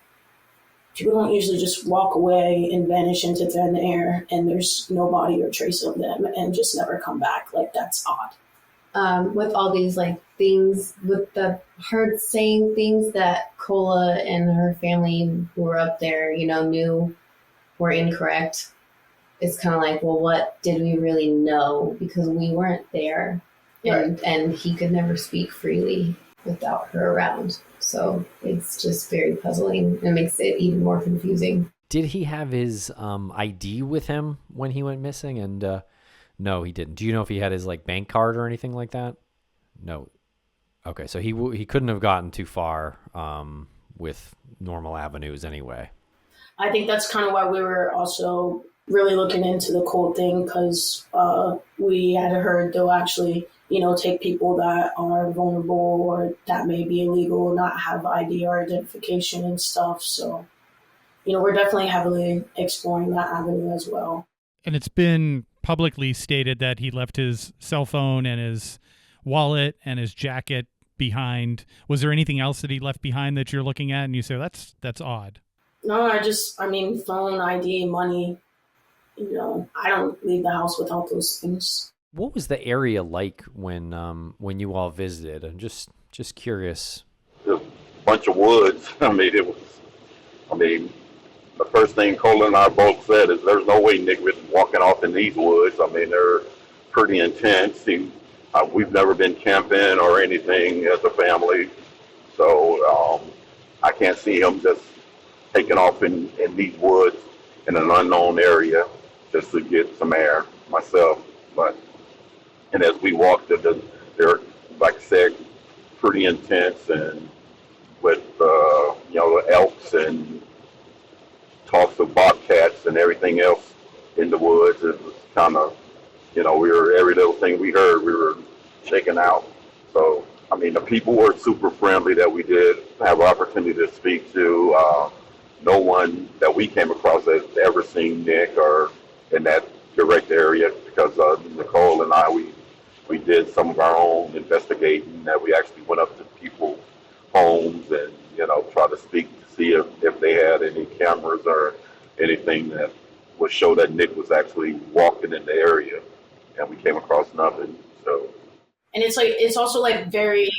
people don't usually just walk away and vanish into thin air and there's no body or trace of them and just never come back. Like, that's odd. With all these like things, with the her saying things that Cola and her family who were up there, knew were incorrect. It's kind of like, well, what did we really know? Because we weren't there, and he could never speak freely without her around. So it's just very puzzling. It makes it even more confusing. Did he have his ID with him when he went missing? And no, he didn't. Do you know if he had his like bank card or anything like that? No. Okay, so he couldn't have gotten too far with normal avenues anyway. I think that's kind of why we were also really looking into the cult thing, because we had heard they'll actually, take people that are vulnerable or that may be illegal, not have ID or identification and stuff. So, we're definitely heavily exploring that avenue as well. And it's been publicly stated that he left his cell phone and his wallet and his jacket behind. Was there anything else that he left behind that you're looking at and you say, that's odd? No, phone, ID, money, I don't leave the house without those things. What was the area like when you all visited? I'm just curious. A bunch of woods. The first thing Cole and I both said is there's no way Nick was walking off in these woods. They're pretty intense. We've never been camping or anything as a family. So I can't see him just taking off in these woods in an unknown area just to get some air myself. And as we walked, they're, like I said, pretty intense, and with elks and talks of bobcats and everything else in the woods. It was kind of, every little thing we heard, we were shaking out. So, the people were super friendly that we did have an opportunity to speak to. No one that we came across has ever seen Nick or in that direct area, because Nicole and I, we did some of our own investigating, that we actually went up to people's homes and, try to speak to see if they had any cameras or anything that would show that Nick was actually walking in the area, and we came across nothing. So, and it's also like very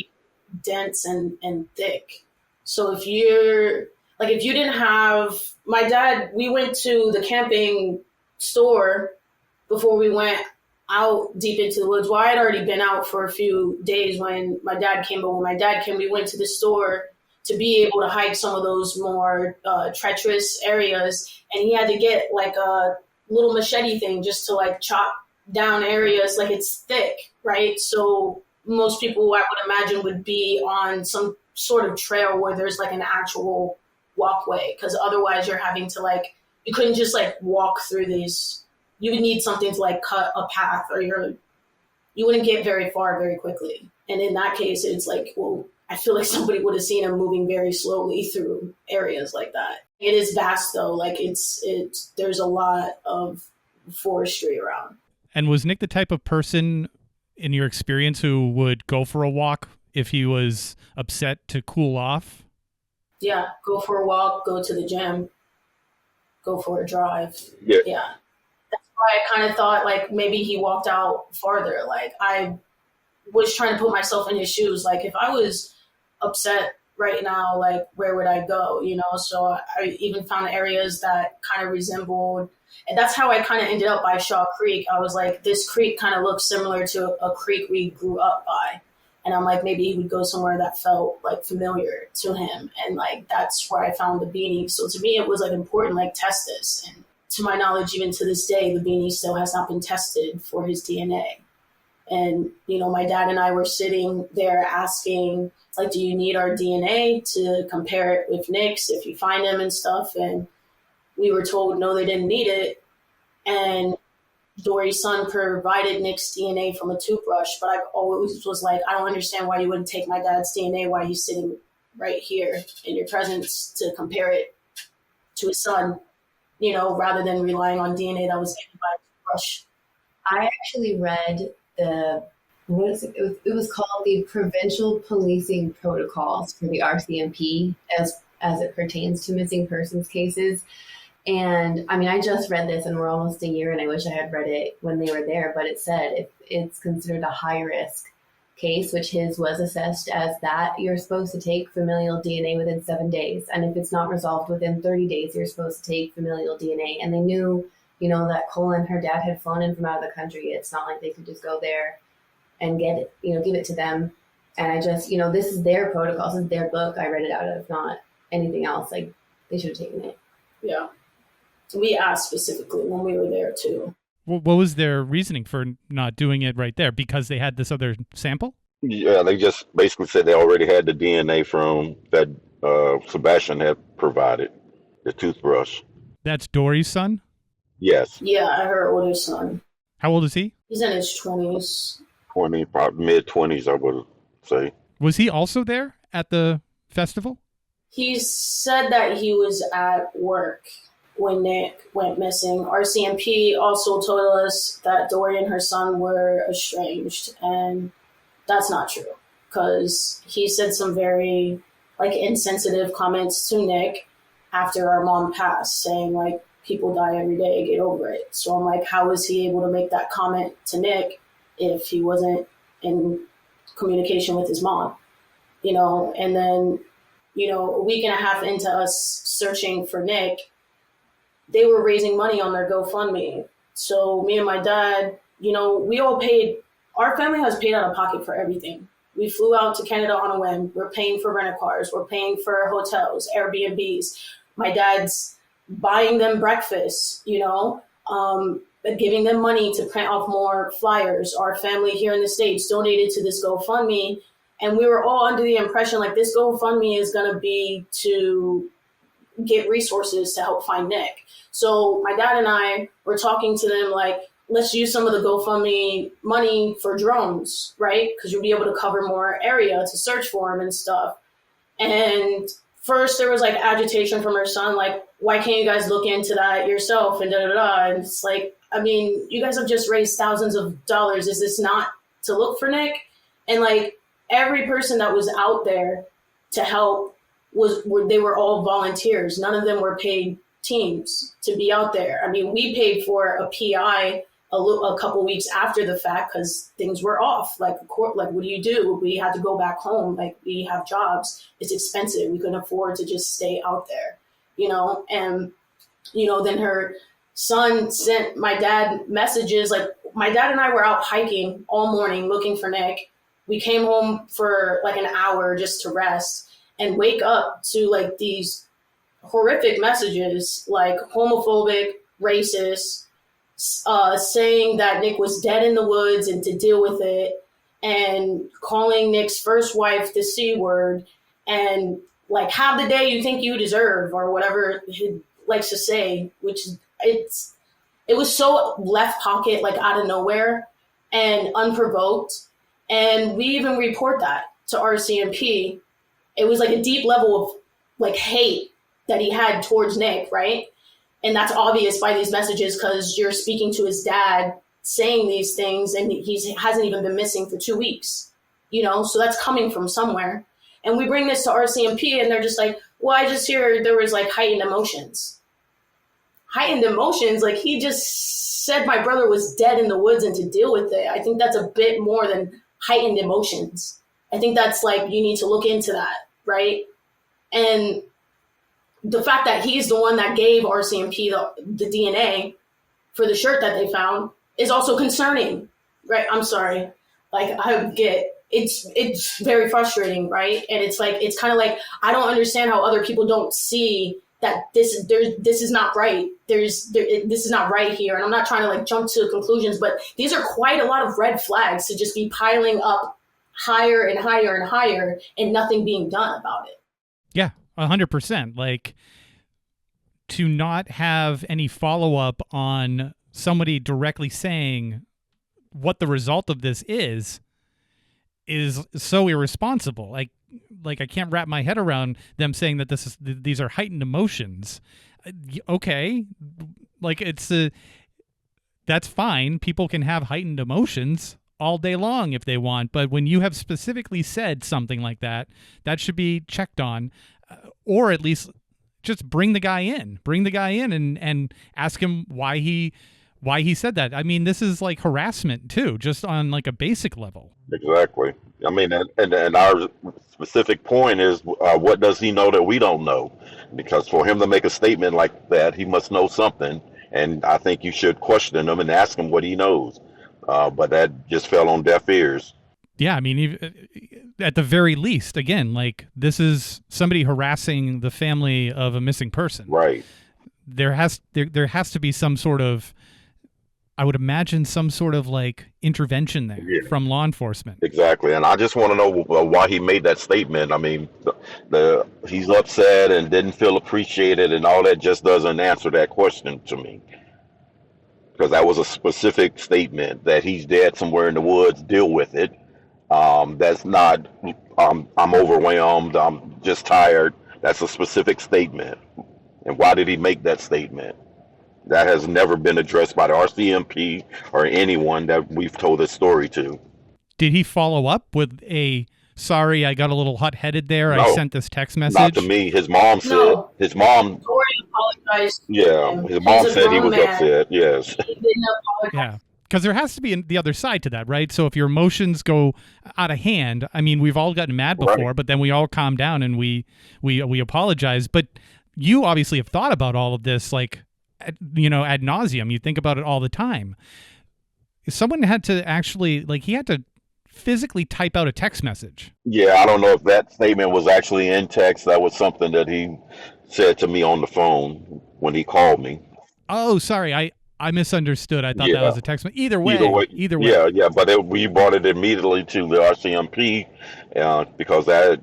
dense and thick. So if you didn't have my dad, we went to the camping store before we went out deep into the woods. Well, I had already been out for a few days when my dad came, but when my dad came, we went to the store to be able to hike some of those more treacherous areas. And he had to get like a little machete thing just to like chop down areas. Like, it's thick, right? So most people, I would imagine, would be on some sort of trail where there's like an actual walkway, because otherwise you're having to you couldn't just walk through these. You would need something to cut a path, or you wouldn't get very far very quickly. And in that case, it's I feel like somebody would have seen him moving very slowly through areas like that. It is vast though. There's a lot of forestry around. And was Nick the type of person, in your experience, who would go for a walk if he was upset to cool off? Yeah, go for a walk, go to the gym, go for a drive. Yeah. That's why I kind of thought maybe he walked out farther. I was trying to put myself in his shoes. If I was upset right now, where would I go? So I even found areas that kind of resembled, and that's how I kind of ended up by Shaw Creek. I was like, this creek kind of looks similar to a creek we grew up by. And I'm like, maybe he would go somewhere that felt familiar to him. And that's where I found the beanie. So to me, it was important, test this. And to my knowledge, even to this day, the beanie still has not been tested for his DNA. And, my dad and I were sitting there asking, do you need our DNA to compare it with Nick's if you find him and stuff? And we were told, no, they didn't need it. And Dory's son provided Nick's DNA from a toothbrush, but I always was I don't understand why you wouldn't take my dad's DNA while he's sitting right here in your presence to compare it to his son, rather than relying on DNA that was given by Rush. I actually read it was called the Provincial Policing Protocols for the RCMP as it pertains to missing persons cases. And I mean, I just read this and we're almost a year, and I wish I had read it when they were there, but it said if it's considered a high risk case, which his was assessed as that, you're supposed to take familial DNA within 7 days. And if it's not resolved within 30 days, you're supposed to take familial DNA. And they knew, that Cole and her dad had flown in from out of the country. It's not like they could just go there and get it, give it to them. And I just, this is their protocol. This is their book. I read it out of, not anything else. Like, they should have taken it. Yeah. We asked specifically when we were there too. What was their reasoning for not doing it right there? Because they had this other sample? Yeah, they just basically said they already had the DNA from that Sebastian had provided, the toothbrush. That's Dory's son? Yes. Yeah, her older son. How old is he? He's in his 20s. 20, probably mid-20s, I would say. Was he also there at the festival? He said that he was at work when Nick went missing. RCMP also told us that Dory and her son were estranged, and that's not true, because he said some very insensitive comments to Nick after our mom passed, saying people die every day, get over it. So I'm like, how is he able to make that comment to Nick if he wasn't in communication with his mom? And then a week and a half into us searching for Nick, they were raising money on their GoFundMe. So me and my dad, we all paid. Our family has paid out of pocket for everything. We flew out to Canada on a whim. We're paying for rental cars. We're paying for hotels, Airbnbs. My dad's buying them breakfast, giving them money to print off more flyers. Our family here in the States donated to this GoFundMe. And we were all under the impression this GoFundMe is going to be to get resources to help find Nick. So my dad and I were talking to them let's use some of the GoFundMe money for drones, right? Because you'll be able to cover more area to search for him and stuff. And first there was agitation from her son, why can't you guys look into that yourself? And da-da-da. And it's you guys have just raised thousands of dollars. Is this not to look for Nick? And every person that was out there to help they were all volunteers. None of them were paid teams to be out there. I mean, we paid for a PI a couple weeks after the fact because things were off. What do you do? We had to go back home. We have jobs. It's expensive. We couldn't afford to just stay out there, and, then her son sent my dad messages. My dad and I were out hiking all morning looking for Nick. We came home for an hour just to rest and wake up to these horrific messages, homophobic, racist, saying that Nick was dead in the woods and to deal with it, and calling Nick's first wife the C word, and have the day you think you deserve, or whatever he likes to say, which it was so left pocket, out of nowhere and unprovoked. And we even report that to RCMP. It was a deep level of hate that he had towards Nick, right? And that's obvious by these messages because you're speaking to his dad saying these things, and he hasn't even been missing for 2 weeks, so that's coming from somewhere. And we bring this to RCMP and they're just well, I just hear there was heightened emotions. Heightened emotions? He just said my brother was dead in the woods and to deal with it. I think that's a bit more than heightened emotions. I think that's you need to look into that, right? And the fact that he's the one that gave RCMP the DNA for the shirt that they found is also concerning, right? I'm sorry. I get it's very frustrating, right? And it's it's kind of I don't understand how other people don't see that this is not right. This is not right here. And I'm not trying to jump to conclusions, but these are quite a lot of red flags to just be piling up higher and higher and higher and nothing being done about it. Yeah, 100%. To not have any follow-up on somebody directly saying what the result of this is is so irresponsible. Like I can't wrap my head around them saying that these are heightened emotions. Okay, like that's fine. People can have heightened emotions all day long if they want, but when you have specifically said something like that, that should be checked on, or at least just bring the guy in and ask him why he said that. I mean, this is like harassment too, just on like a basic level. Exactly. I mean, and our specific point is, what does he know that we don't know? Because for him to make a statement like that, he must know something. And I think you should question him and ask him what he knows. But that just fell on deaf ears. Yeah, I mean, at the very least, again, like this is somebody harassing the family of a missing person. Right. There has to be some sort of, I would imagine, some sort of like intervention there from law enforcement. Exactly. And I just want to know why he made that statement. I mean, he's upset and didn't feel appreciated and all that just doesn't answer that question to me. Because that was a specific statement that he's dead somewhere in the woods, deal with it. That's not, I'm overwhelmed, I'm just tired. That's a specific statement. And why did he make that statement? That has never been addressed by the RCMP or anyone that we've told this story to. Did he follow up with a, sorry, I got a little hot-headed there, No, I sent this text message? Not to me. His mom said, No. his mom, Tori apologized. yeah, his mom said he was upset, yes. He didn't apologize. Yeah. Because there has to be the other side to that, right? So if your emotions go out of hand, I mean, we've all gotten mad before, Right. but then we all calm down and we apologize. But you obviously have thought about all of this, like, ad nauseum. You think about it all the time. Someone had to actually, like, he had to physically type out a text message. Yeah, I don't know if that statement was actually in text. That was something that he said to me on the phone when he called me. Oh, sorry. I misunderstood. I thought that Yeah. was a text message. Either way. Yeah, but we brought it immediately to the RCMP because that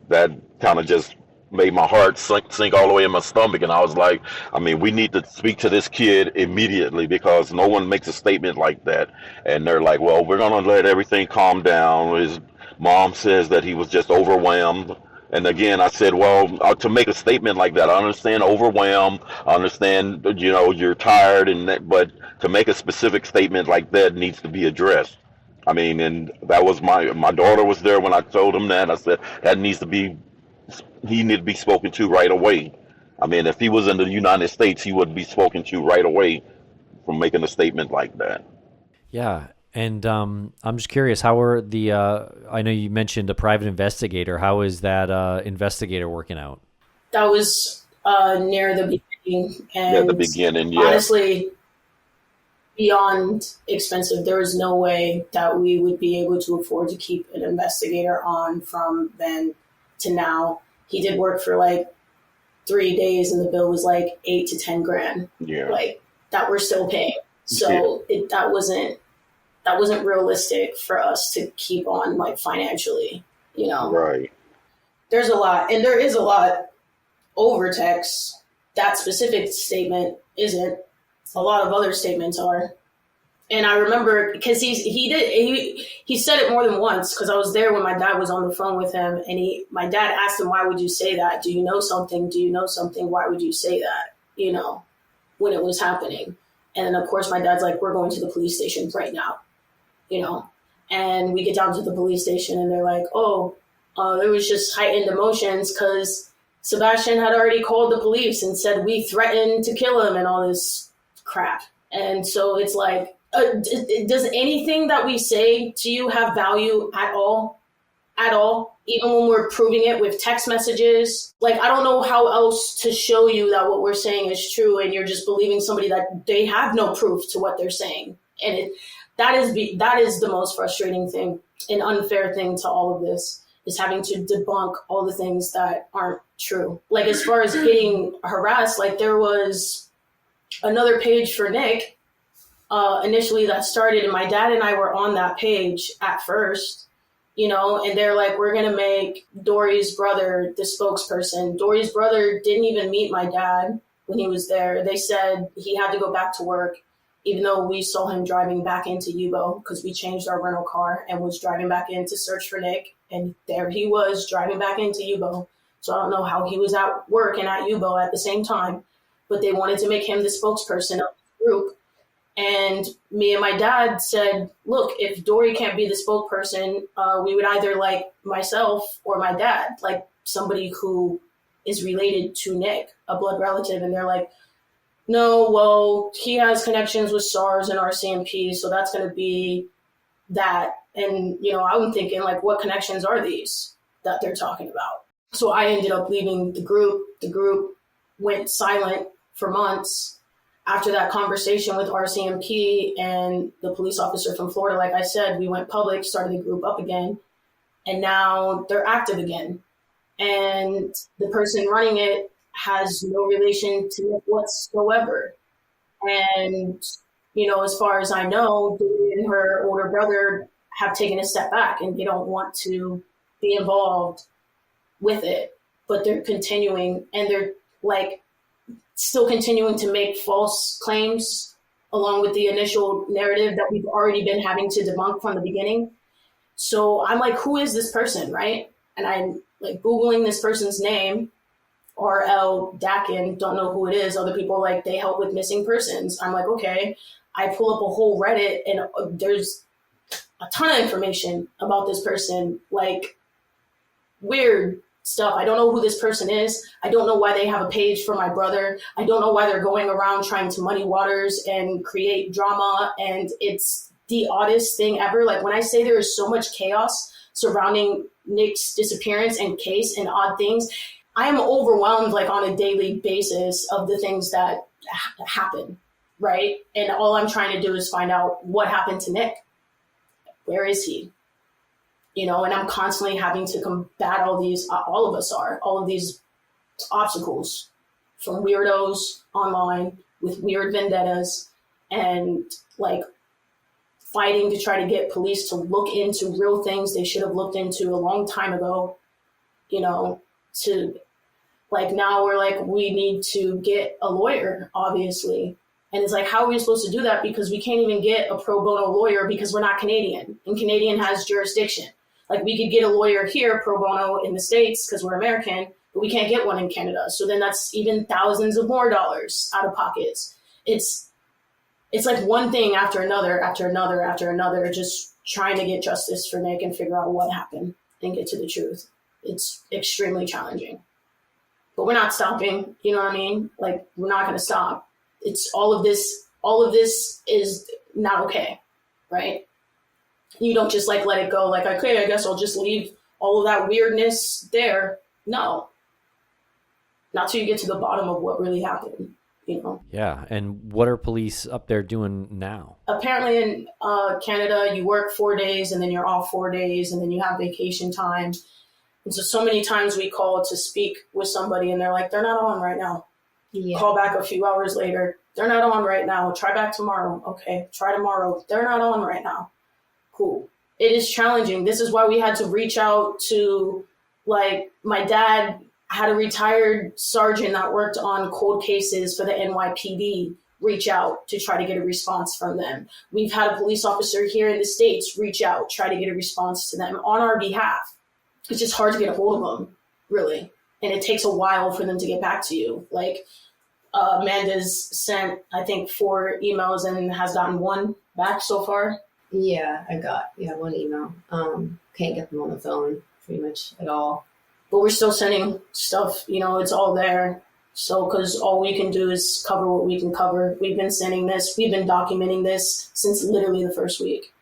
kind of just made my heart sink all the way in my stomach, and I was like, I mean, we need to speak to this kid immediately because no one makes a statement like that. And they're like, well, we're gonna let everything calm down. His mom says that he was just overwhelmed. And again, I said, well, to make a statement like that, I understand overwhelmed, I understand, you're tired, but to make a specific statement like that needs to be addressed. I mean, and that was my daughter was there when I told him that. I said, he needed to be spoken to right away. I mean, if he was in the United States, he would be spoken to right away from making a statement like that. Yeah. And I'm just curious, how are I know you mentioned a private investigator. How is that investigator working out? That was near the beginning. And Yeah, the beginning, yeah. honestly, beyond expensive. There was no way that we would be able to afford to keep an investigator on from then to now. He did work for like 3 days and the bill was like 8 to 10 grand. Yeah. Like that we're still paying. So that wasn't realistic for us to keep on like financially, Right. There's a lot, and there is a lot over text. That specific statement isn't. A lot of other statements are. And I remember because he said it more than once because I was there when my dad was on the phone with him, and my dad asked him, why would you say that? Do you know something? Do you know something? Why would you say that? When it was happening. And then of course my dad's like, we're going to the police station right now, and we get down to the police station and they're like, there was just heightened emotions because Sebastian had already called the police and said we threatened to kill him and all this crap. And so it's like, does anything that we say to you have value at all? At all? Even when we're proving it with text messages? Like, I don't know how else to show you that what we're saying is true and you're just believing somebody that they have no proof to what they're saying. And that is the most frustrating thing and unfair thing to all of this, is having to debunk all the things that aren't true. Like, as far as getting harassed, like there was another page for Nick initially that started, and my dad and I were on that page at first, and they're like, we're going to make Dory's brother the spokesperson. Dory's brother didn't even meet my dad when he was there. They said he had to go back to work. even though we saw him driving back into Youbou because we changed our rental car and was driving back in to search for Nick. And there he was driving back into Youbou. So I don't know how he was at work and at Youbou at the same time, but they wanted to make him the spokesperson of the group. And me and my dad said, look, if Dory can't be the spokesperson, we would either like myself or my dad, like somebody who is related to Nick, a blood relative. And they're like, no, well, he has connections with SARS and RCMP, so that's going to be that. And, you know, I'm thinking, like, what connections are these that they're talking about? So I ended up leaving the group. The group went silent for months. After that conversation with RCMP and the police officer from Florida, like I said, we went public, started the group up again, and now they're active again. And the person running it has no relation to it whatsoever. And, you know, as far as I know, Dori and her older brother have taken a step back and they don't want to be involved with it, but they're continuing, and they're like still continuing to make false claims along with the initial narrative that we've already been having to debunk from the beginning. So I'm like, who is this person, right? And I'm like Googling this person's name, R.L. Dakin, don't know who it is. Other people are like, they help with missing persons. I'm like, okay. I pull up a whole Reddit and there's a ton of information about this person, like weird stuff. I don't know who this person is. I don't know why they have a page for my brother. I don't know why they're going around trying to muddy waters and create drama. And it's the oddest thing ever. Like when I say there is so much chaos surrounding Nick's disappearance and case and odd things, I am overwhelmed like on a daily basis of the things that happen, right? And all I'm trying to do is find out what happened to Nick. Where is he? You know, and I'm constantly having to combat all of us are, all of these obstacles from weirdos online with weird vendettas and like fighting to try to get police to look into real things they should have looked into a long time ago, you know, to like now we're like, we need to get a lawyer, obviously. And it's like, how are we supposed to do that? Because we can't even get a pro bono lawyer because we're not Canadian, and Canadian has jurisdiction. Like we could get a lawyer here pro bono in the States because we're American, but we can't get one in Canada. So then that's even thousands of more dollars out of pockets. It's like one thing after another, after another, after another, just trying to get justice for Nick and figure out what happened and get to the truth. It's extremely challenging, but we're not stopping. You know what I mean? Like we're not going to stop. It's all of this is not okay, right? You don't just like let it go. Like, okay, I guess I'll just leave all of that weirdness there. No, not till you get to the bottom of what really happened, you know? Yeah. And what are police up there doing now? Apparently in Canada, you work 4 days and then you're off 4 days and then you have vacation time. And so many times we call to speak with somebody and they're like, they're not on right now. Yeah. Call back a few hours later. They're not on right now. Try back tomorrow. Okay, try tomorrow. They're not on right now. Cool. It is challenging. This is why we had to reach out to, like, my dad had a retired sergeant that worked on cold cases for the NYPD reach out to try to get a response from them. We've had a police officer here in the States reach out, try to get a response to them on our behalf. It's just hard to get a hold of them, really. And it takes a while for them to get back to you. Like, Amanda's sent, I think, 4 emails and has gotten 1 back so far. Yeah, I got 1 email. Can't get them on the phone pretty much at all. But we're still sending stuff, you know, it's all there. So, because all we can do is cover what we can cover. We've been sending this, we've been documenting this since literally the first week.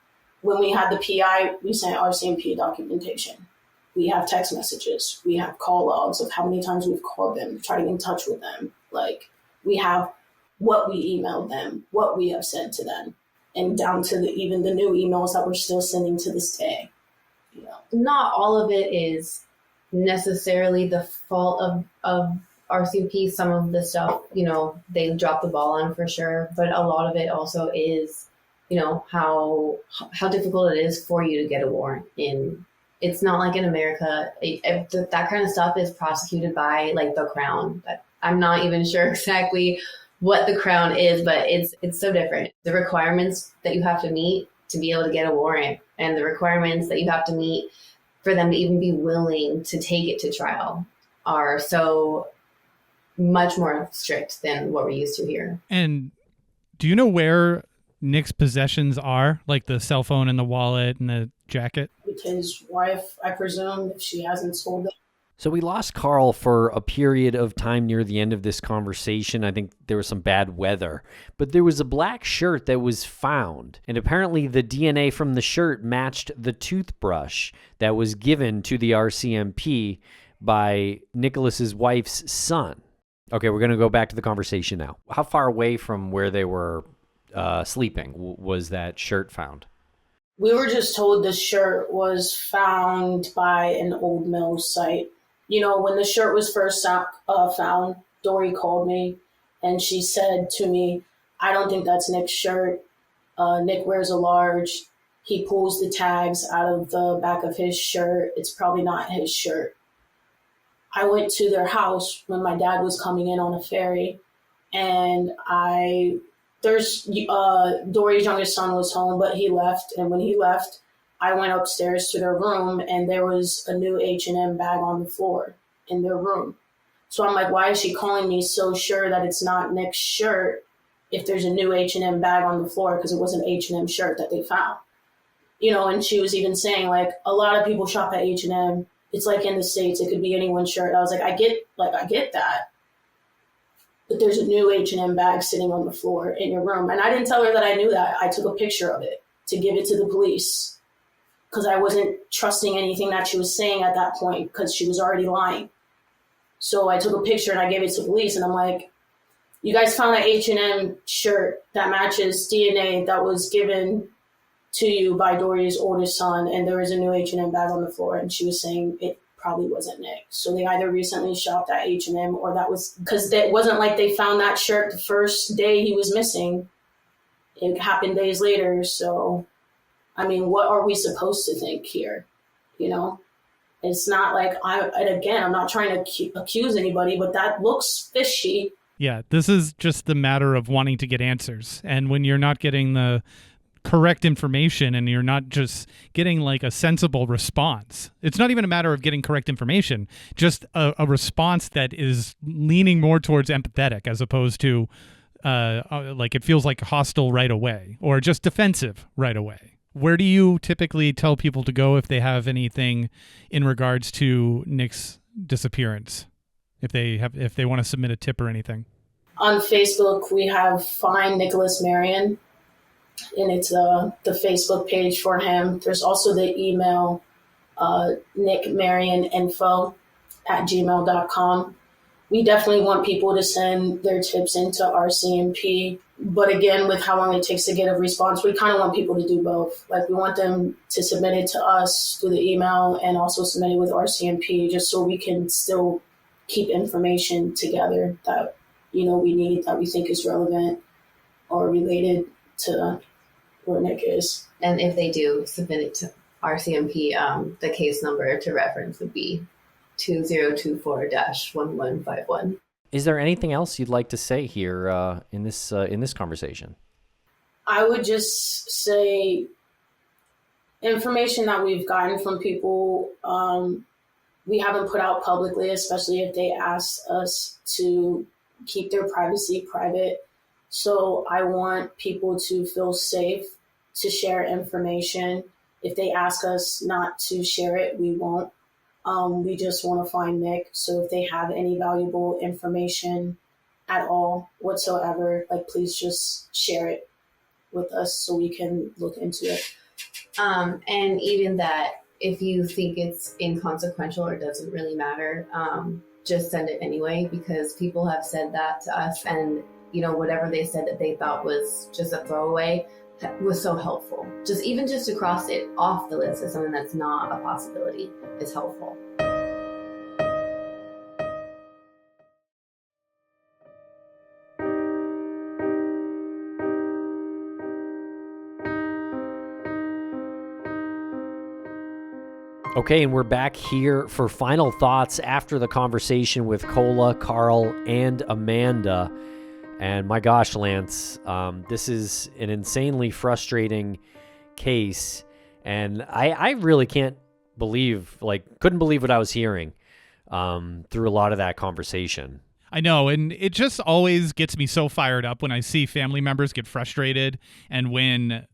When we had the PI, we sent RCMP documentation. We have text messages. We have call logs of how many times we've called them, tried to get in touch with them. Like, we have what we emailed them, what we have sent to them, and down to even the new emails that we're still sending to this day. You know, not all of it is necessarily the fault of RCMP. Some of the stuff, you know, they dropped the ball on for sure, but a lot of it also is, you know, how difficult it is for you to get a warrant in. It's not like in America, that kind of stuff is prosecuted by like the Crown. I'm not even sure exactly what the crown is, but it's so different. The requirements that you have to meet to be able to get a warrant, and the requirements that you have to meet for them to even be willing to take it to trial are so much more strict than what we're used to here. And do you know where Nick's possessions are, like the cell phone and the wallet and the jacket? With his wife, I presume, if she hasn't sold it. So we lost Carl for a period of time near the end of this conversation. I think there was some bad weather, but there was a black shirt that was found, and apparently the DNA from the shirt matched the toothbrush that was given to the RCMP by Nicholas's wife's son. Okay, we're going to go back to the conversation now. How far away from where they were sleeping was that shirt found? We were just told the shirt was found by an old mill site. You know, when the shirt was first found, Dory called me and she said to me, I don't think that's Nick's shirt. Nick wears a large. He pulls the tags out of the back of his shirt. It's probably not his shirt. I went to their house when my dad was coming in on a ferry, and Dory's youngest son was home, but he left. And when he left, I went upstairs to their room, and there was a new H&M bag on the floor in their room. So I'm like, why is she calling me so sure that it's not Nick's shirt if there's a new H&M bag on the floor? Because it was an H&M shirt that they found. You know, and she was even saying, like, a lot of people shop at H&M. It's like in the States, it could be anyone's shirt. I was like, I get that. But there's a new H&M bag sitting on the floor in your room. And I didn't tell her that I knew that. I took a picture of it to give it to the police because I wasn't trusting anything that she was saying at that point because she was already lying. So I took a picture and I gave it to police. And I'm like, you guys found an H&M shirt that matches DNA that was given to you by Dory's oldest son, and there was a new H&M bag on the floor, and she was saying it probably wasn't Nick. So they either recently shopped at H&M, or that was because it wasn't like they found that shirt the first day he was missing. It happened days later. So, I mean, what are we supposed to think here? You know, it's not like I'm not trying to accuse anybody, but that looks fishy. Yeah, this is just the matter of wanting to get answers. And when you're not getting the correct information and you're not just getting like a sensible response, it's not even a matter of getting correct information, just a response that is leaning more towards empathetic as opposed to like it feels like hostile right away or just defensive right away. Where do you typically tell people to go if they have anything in regards to Nick's disappearance? If they want to submit a tip or anything? On Facebook, we have Find Nicholas Marion, and it's the Facebook page for him. There's also the email, nickmarioninfo@gmail.com. We definitely want people to send their tips into RCMP. But again, with how long it takes to get a response, we kind of want people to do both. Like, we want them to submit it to us through the email and also submit it with RCMP, just so we can still keep information together that, you know, we need, that we think is relevant or related to where Nick is. And if they do submit it to RCMP, the case number to reference would be 2024-1151. Is there anything else you'd like to say here in this conversation? I would just say information that we've gotten from people we haven't put out publicly, especially if they ask us to keep their privacy private. So I want people to feel safe to share information. If they ask us not to share it, we won't. We just want to find Nick. So if they have any valuable information at all whatsoever, like, please just share it with us so we can look into it. And even that, if you think it's inconsequential or doesn't really matter, just send it anyway, because people have said that to us, and, you know, whatever they said that they thought was just a throwaway was so helpful. Just to cross it off the list as something that's not a possibility is helpful. Okay, and we're back here for final thoughts after the conversation with Cola, Carl, and Amanda. And my gosh, Lance, this is an insanely frustrating case. And I really couldn't believe what I was hearing through a lot of that conversation. I know, and it just always gets me so fired up when I see family members get frustrated and when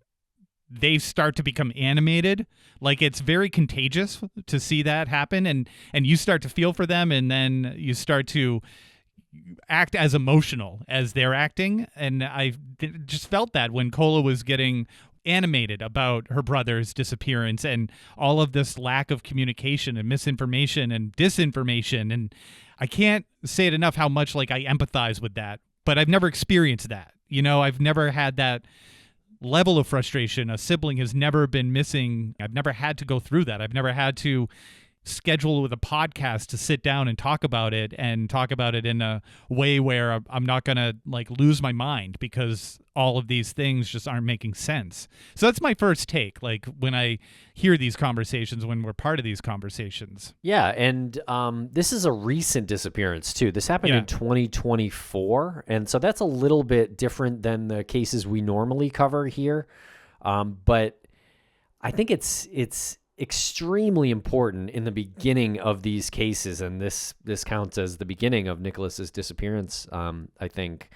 they start to become animated. Like, it's very contagious to see that happen, and you start to feel for them, and then you start to act as emotional as they're acting. And I just felt that when Cola was getting animated about her brother's disappearance and all of this lack of communication and misinformation and disinformation. And I can't say it enough how much I empathize with that, but I've never experienced that. I've never had that level of frustration. A sibling has never been missing. I've never had to go through that. I've never had to schedule with a podcast to sit down and talk about it in a way where I'm not going to lose my mind because all of these things just aren't making sense. So that's my first take, when I hear these conversations, when we're part of these conversations. Yeah, and this is a recent disappearance too. This happened in 2024, and so that's a little bit different than the cases we normally cover here. But I think it's extremely important in the beginning of these cases, and this counts as the beginning of Nicholas's disappearance. I think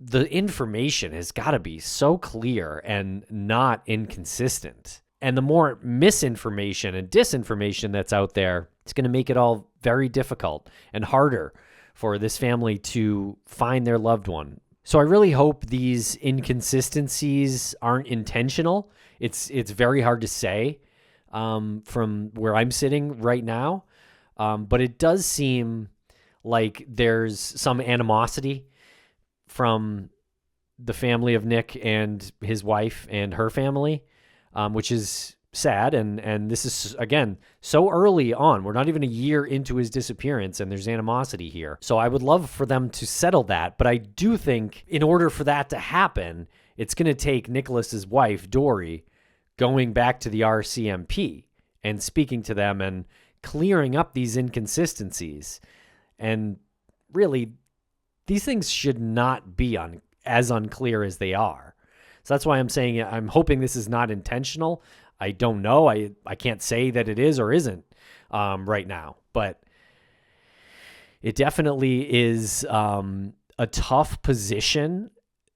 the information has got to be so clear and not inconsistent. And the more misinformation and disinformation that's out there, it's going to make it all very difficult and harder for this family to find their loved one. So I really hope these inconsistencies aren't intentional. It's very hard to say from where I'm sitting right now. But it does seem like there's some animosity from the family of Nick and his wife and her family, which is sad. And this is, again, so early on. We're not even a year into his disappearance, and there's animosity here. So I would love for them to settle that. But I do think in order for that to happen, it's going to take Nicholas's wife, Dory, going back to the RCMP and speaking to them and clearing up these inconsistencies. And really, these things should not be as unclear as they are. So that's why I'm saying I'm hoping this is not intentional. I don't know. I can't say that it is or isn't right now. But it definitely is a tough position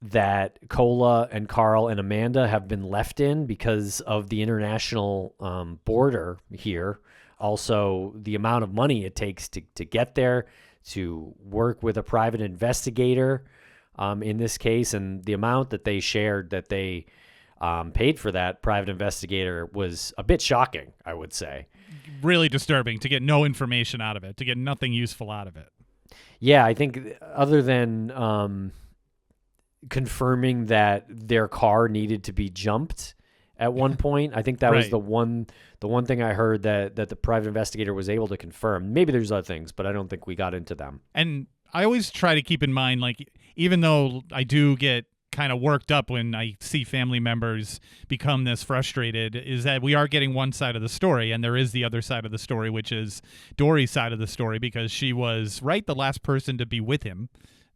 that Cola and Carl and Amanda have been left in because of the international border here. Also, the amount of money it takes to get there, to work with a private investigator in this case, and the amount that they shared that they paid for that private investigator was a bit shocking, I would say. Really disturbing to get no information out of it, to get nothing useful out of it. Yeah, I think other than confirming that their car needed to be jumped at one point. I think that was the one thing I heard that the private investigator was able to confirm. Maybe there's other things, but I don't think we got into them. And I always try to keep in mind, even though I do get kind of worked up when I see family members become this frustrated, is that we are getting one side of the story, and there is the other side of the story, which is Dory's side of the story, because she was the last person to be with him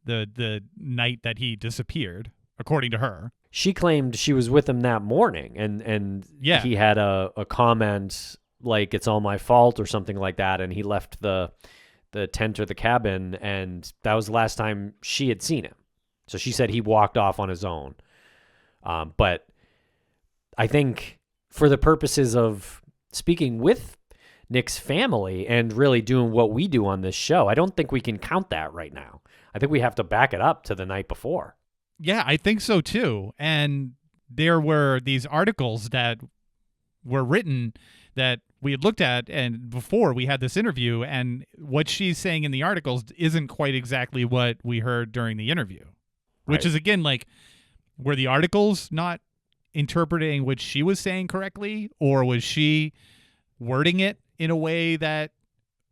the night that he disappeared, according to her. She claimed she was with him that morning, and he had a comment like, it's all my fault or something like that, and he left the tent or the cabin, and that was the last time she had seen him. So she said he walked off on his own. But I think for the purposes of speaking with Nick's family and really doing what we do on this show, I don't think we can count that right now. I think we have to back it up to the night before. Yeah, I think so too. And there were these articles that were written that we had looked at, and before we had this interview, and what she's saying in the articles isn't quite exactly what we heard during the interview. Which is, again, were the articles not interpreting what she was saying correctly, or was she wording it in a way that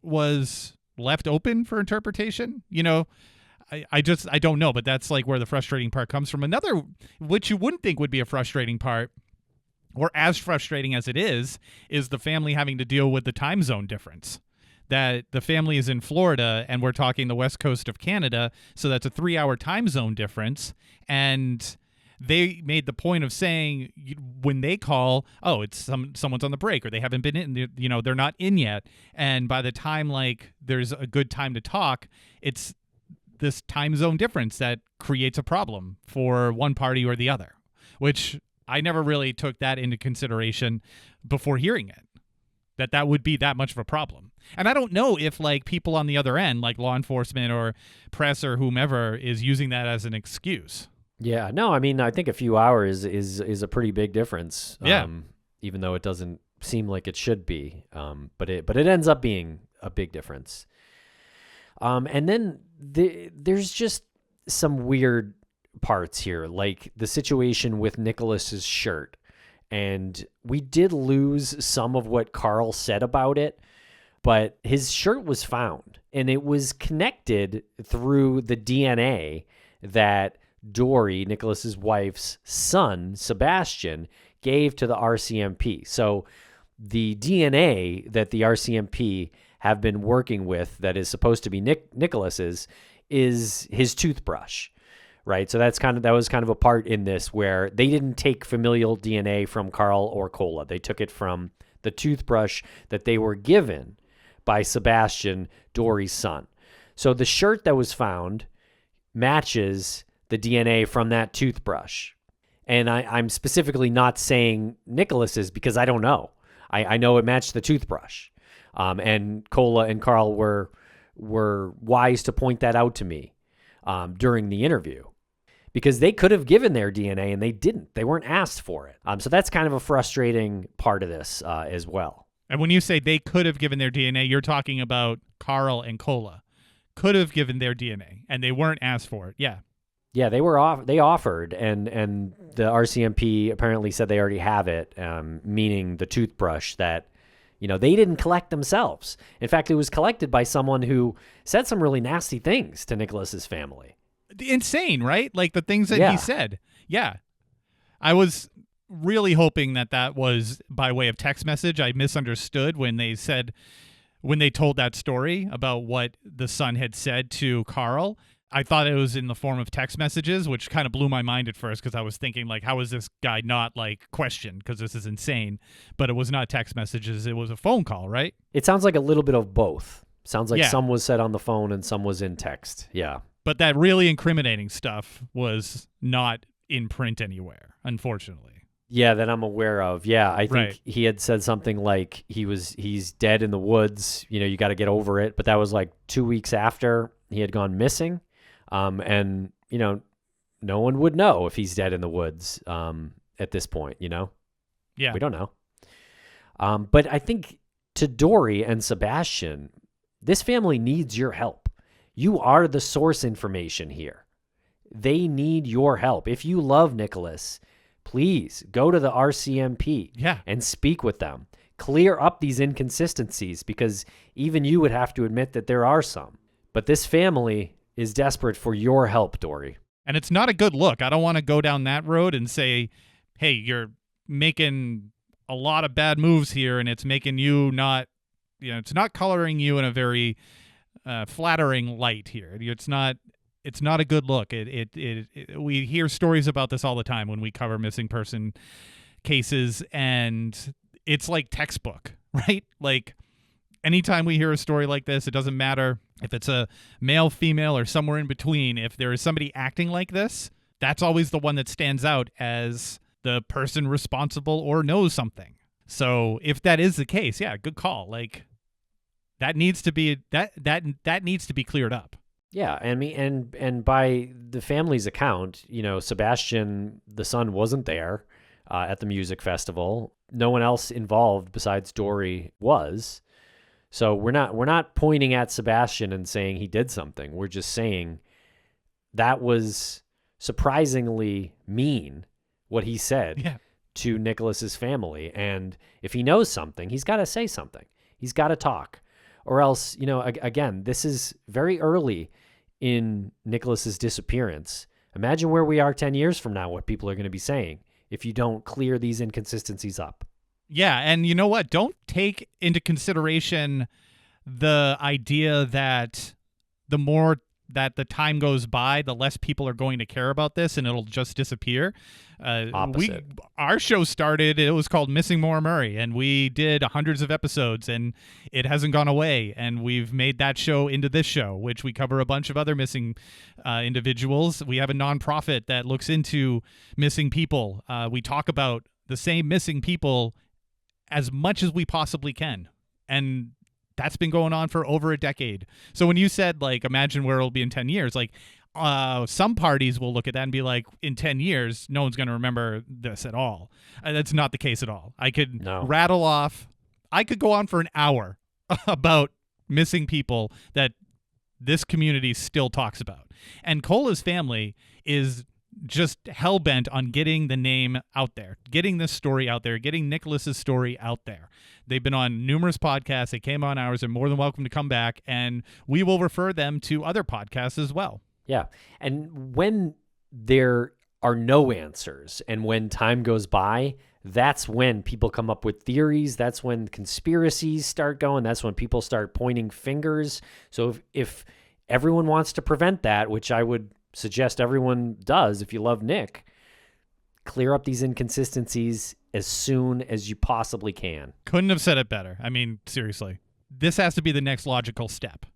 was left open for interpretation? I don't know, but that's where the frustrating part comes from. Another, which you wouldn't think would be a frustrating part, or as frustrating as it is the family having to deal with the time zone difference. that the family is in Florida and we're talking the west coast of Canada, so that's a 3-hour time zone difference. And they made the point of saying when they call, oh, it's someone's on the break or they haven't been in, they're not in yet. And by the time like there's a good time to talk, it's this time zone difference that creates a problem for one party or the other, which I never really took that into consideration before hearing it, that would be that much of a problem. And I don't know if like people on the other end, like law enforcement or press or whomever, is using that as an excuse. Yeah, no, I mean, I think a few hours is a pretty big difference. Yeah. Even though it doesn't seem like it should be, but it ends up being a big difference. And then there's just some weird parts here, like the situation with Nicholas's shirt. And we did lose some of what Carl said about it, but his shirt was found, and it was connected through the DNA that Dory, Nicholas's wife's son, Sebastian, gave to the RCMP. So the DNA that the RCMP have been working with that is supposed to be Nicholas's is his toothbrush, right? So that was kind of a part in this where they didn't take familial DNA from Carl or Cola. They took it from the toothbrush that they were given by Sebastian, Dory's son. So the shirt that was found matches the DNA from that toothbrush. And I'm specifically not saying Nicholas's because I don't know. I know it matched the toothbrush. And Cola and Carl were wise to point that out to me during the interview, because they could have given their DNA and they didn't. They weren't asked for it. So that's kind of a frustrating part of this as well. And when you say they could have given their DNA, you're talking about Carl and Cola could have given their DNA and they weren't asked for it. Yeah. Yeah, they offered, and the RCMP apparently said they already have it, meaning the toothbrush that, they didn't collect themselves. In fact, it was collected by someone who said some really nasty things to Nicholas's family. Insane, right? Like the things that he said. Yeah. I was really hoping that was by way of text message. I misunderstood when they told that story about what the son had said to Carl. I thought it was in the form of text messages, which kind of blew my mind at first because I was thinking, like, how is this guy not, like, questioned? Because this is insane. But it was not text messages. It was a phone call, right? It sounds like a little bit of both. Sounds like some was said on the phone and some was in text. Yeah. But that really incriminating stuff was not in print anywhere, unfortunately. Yeah, that I'm aware of. Yeah, I think he had said something like he's dead in the woods. You got to get over it. But that was like 2 weeks after he had gone missing. And, no one would know if he's dead in the woods at this point, Yeah. We don't know. But I think to Dory and Sebastian, this family needs your help. You are the source information here. They need your help. If you love Nicholas, please go to the RCMP and speak with them. Clear up these inconsistencies, because even you would have to admit that there are some. But this family is desperate for your help, Dory. And it's not a good look. I don't want to go down that road and say, hey, you're making a lot of bad moves here and it's making you not, it's not coloring you in a very flattering light here. It's not a good look. We hear stories about this all the time when we cover missing person cases, and it's like textbook, right? Like anytime we hear a story like this, it doesn't matter if it's a male, female, or somewhere in between. If there is somebody acting like this, that's always the one that stands out as the person responsible or knows something. So if that is the case, good call. Like that needs to be that needs to be cleared up. Yeah, and by the family's account, Sebastian, the son, wasn't there at the music festival. No one else involved besides Dory was. So we're not pointing at Sebastian and saying he did something. We're just saying that was surprisingly mean what he said to Nicholas's family. And if he knows something, he's got to say something. He's got to talk. Or else, again, this is very early in Nicholas's disappearance. Imagine where we are 10 years from now, what people are going to be saying if you don't clear these inconsistencies up. Yeah, and you know what? Don't take into consideration the idea that the more that the time goes by, the less people are going to care about this, and it'll just disappear. Opposite. Our show started, it was called Missing Maura Murray, and we did hundreds of episodes, and it hasn't gone away. And we've made that show into this show, which we cover a bunch of other missing individuals. We have a nonprofit that looks into missing people. We talk about the same missing people as much as we possibly can. And that's been going on for over a decade. So when you said, like, imagine where it'll be in 10 years, like, some parties will look at that and be like, in 10 years, no one's going to remember this at all. That's not the case at all. I could rattle off, I could go on for an hour about missing people that this community still talks about. And Cola's family is just hell-bent on getting the name out there, getting this story out there, getting Nicholas's story out there. They've been on numerous podcasts. They came on ours. They're more than welcome to come back, and we will refer them to other podcasts as well. Yeah. And when there are no answers and when time goes by, that's when people come up with theories. That's when conspiracies start going. That's when people start pointing fingers. So if everyone wants to prevent that, which I would suggest everyone does if you love Nick, clear up these inconsistencies as soon as you possibly can. Couldn't have said it better. I mean, seriously. This has to be the next logical step.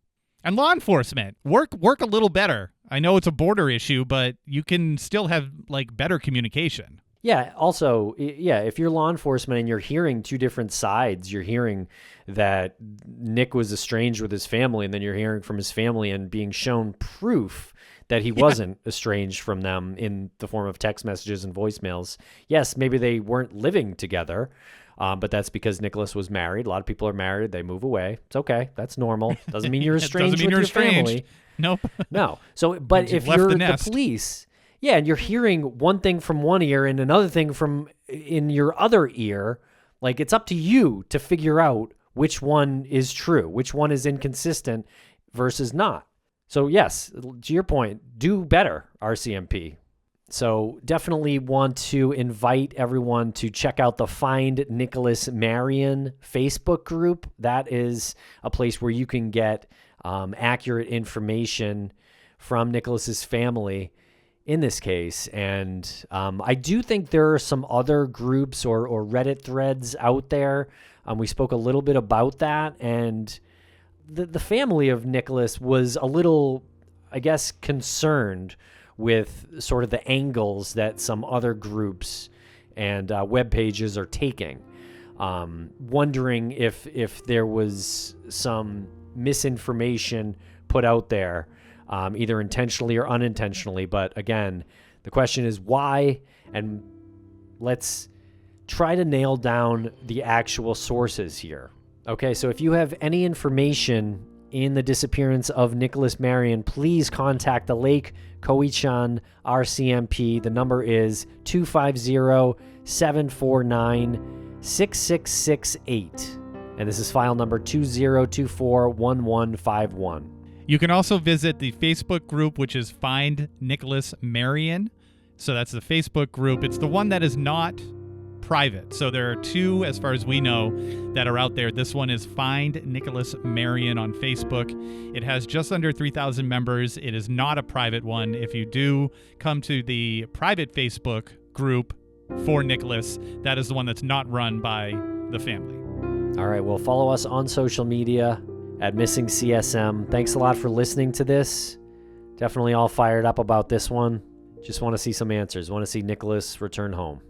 And law enforcement, work a little better. I know it's a border issue, but you can still have, like, better communication. Yeah. Also, if you're law enforcement and you're hearing two different sides, you're hearing that Nick was estranged with his family, and then you're hearing from his family and being shown proof that he wasn't estranged from them in the form of text messages and voicemails. Yes, maybe they weren't living together, but that's because Nicholas was married. A lot of people are married. They move away. It's okay. That's normal. Doesn't mean you're estranged with your family. Nope. No. So, but if you're the police, yeah, and you're hearing one thing from one ear and another thing from in your other ear, like, it's up to you to figure out which one is true, which one is inconsistent versus not. So yes, to your point, do better, RCMP. So definitely want to invite everyone to check out the Find Nicholas Marion Facebook group. That is a place where you can get accurate information from Nicholas's family in this case. And I do think there are some other groups or Reddit threads out there. We spoke a little bit about that, and the family of Nicholas was a little, I guess, concerned with sort of the angles that some other groups and web pages are taking, wondering if there was some misinformation put out there, either intentionally or unintentionally. But again, the question is why, and let's try to nail down the actual sources here. Okay, so if you have any information in the disappearance of Nicholas Marion, please contact the Lake Cowichan RCMP. The number is 250-749-6668. And this is file number 20241151. You can also visit the Facebook group, which is Find Nicholas Marion. So that's the Facebook group. It's the one that is not private. So there are two, as far as we know, that are out there. This one is Find Nicholas Marion on Facebook. It has just under 3,000 members. It is not a private one. If you do come to the private Facebook group for Nicholas, that is the one that's not run by the family. All right, well, follow us on social media at Missing CSM. Thanks a lot for listening to this. Definitely all fired up about this one. Just want to see some answers. Want to see Nicholas return home.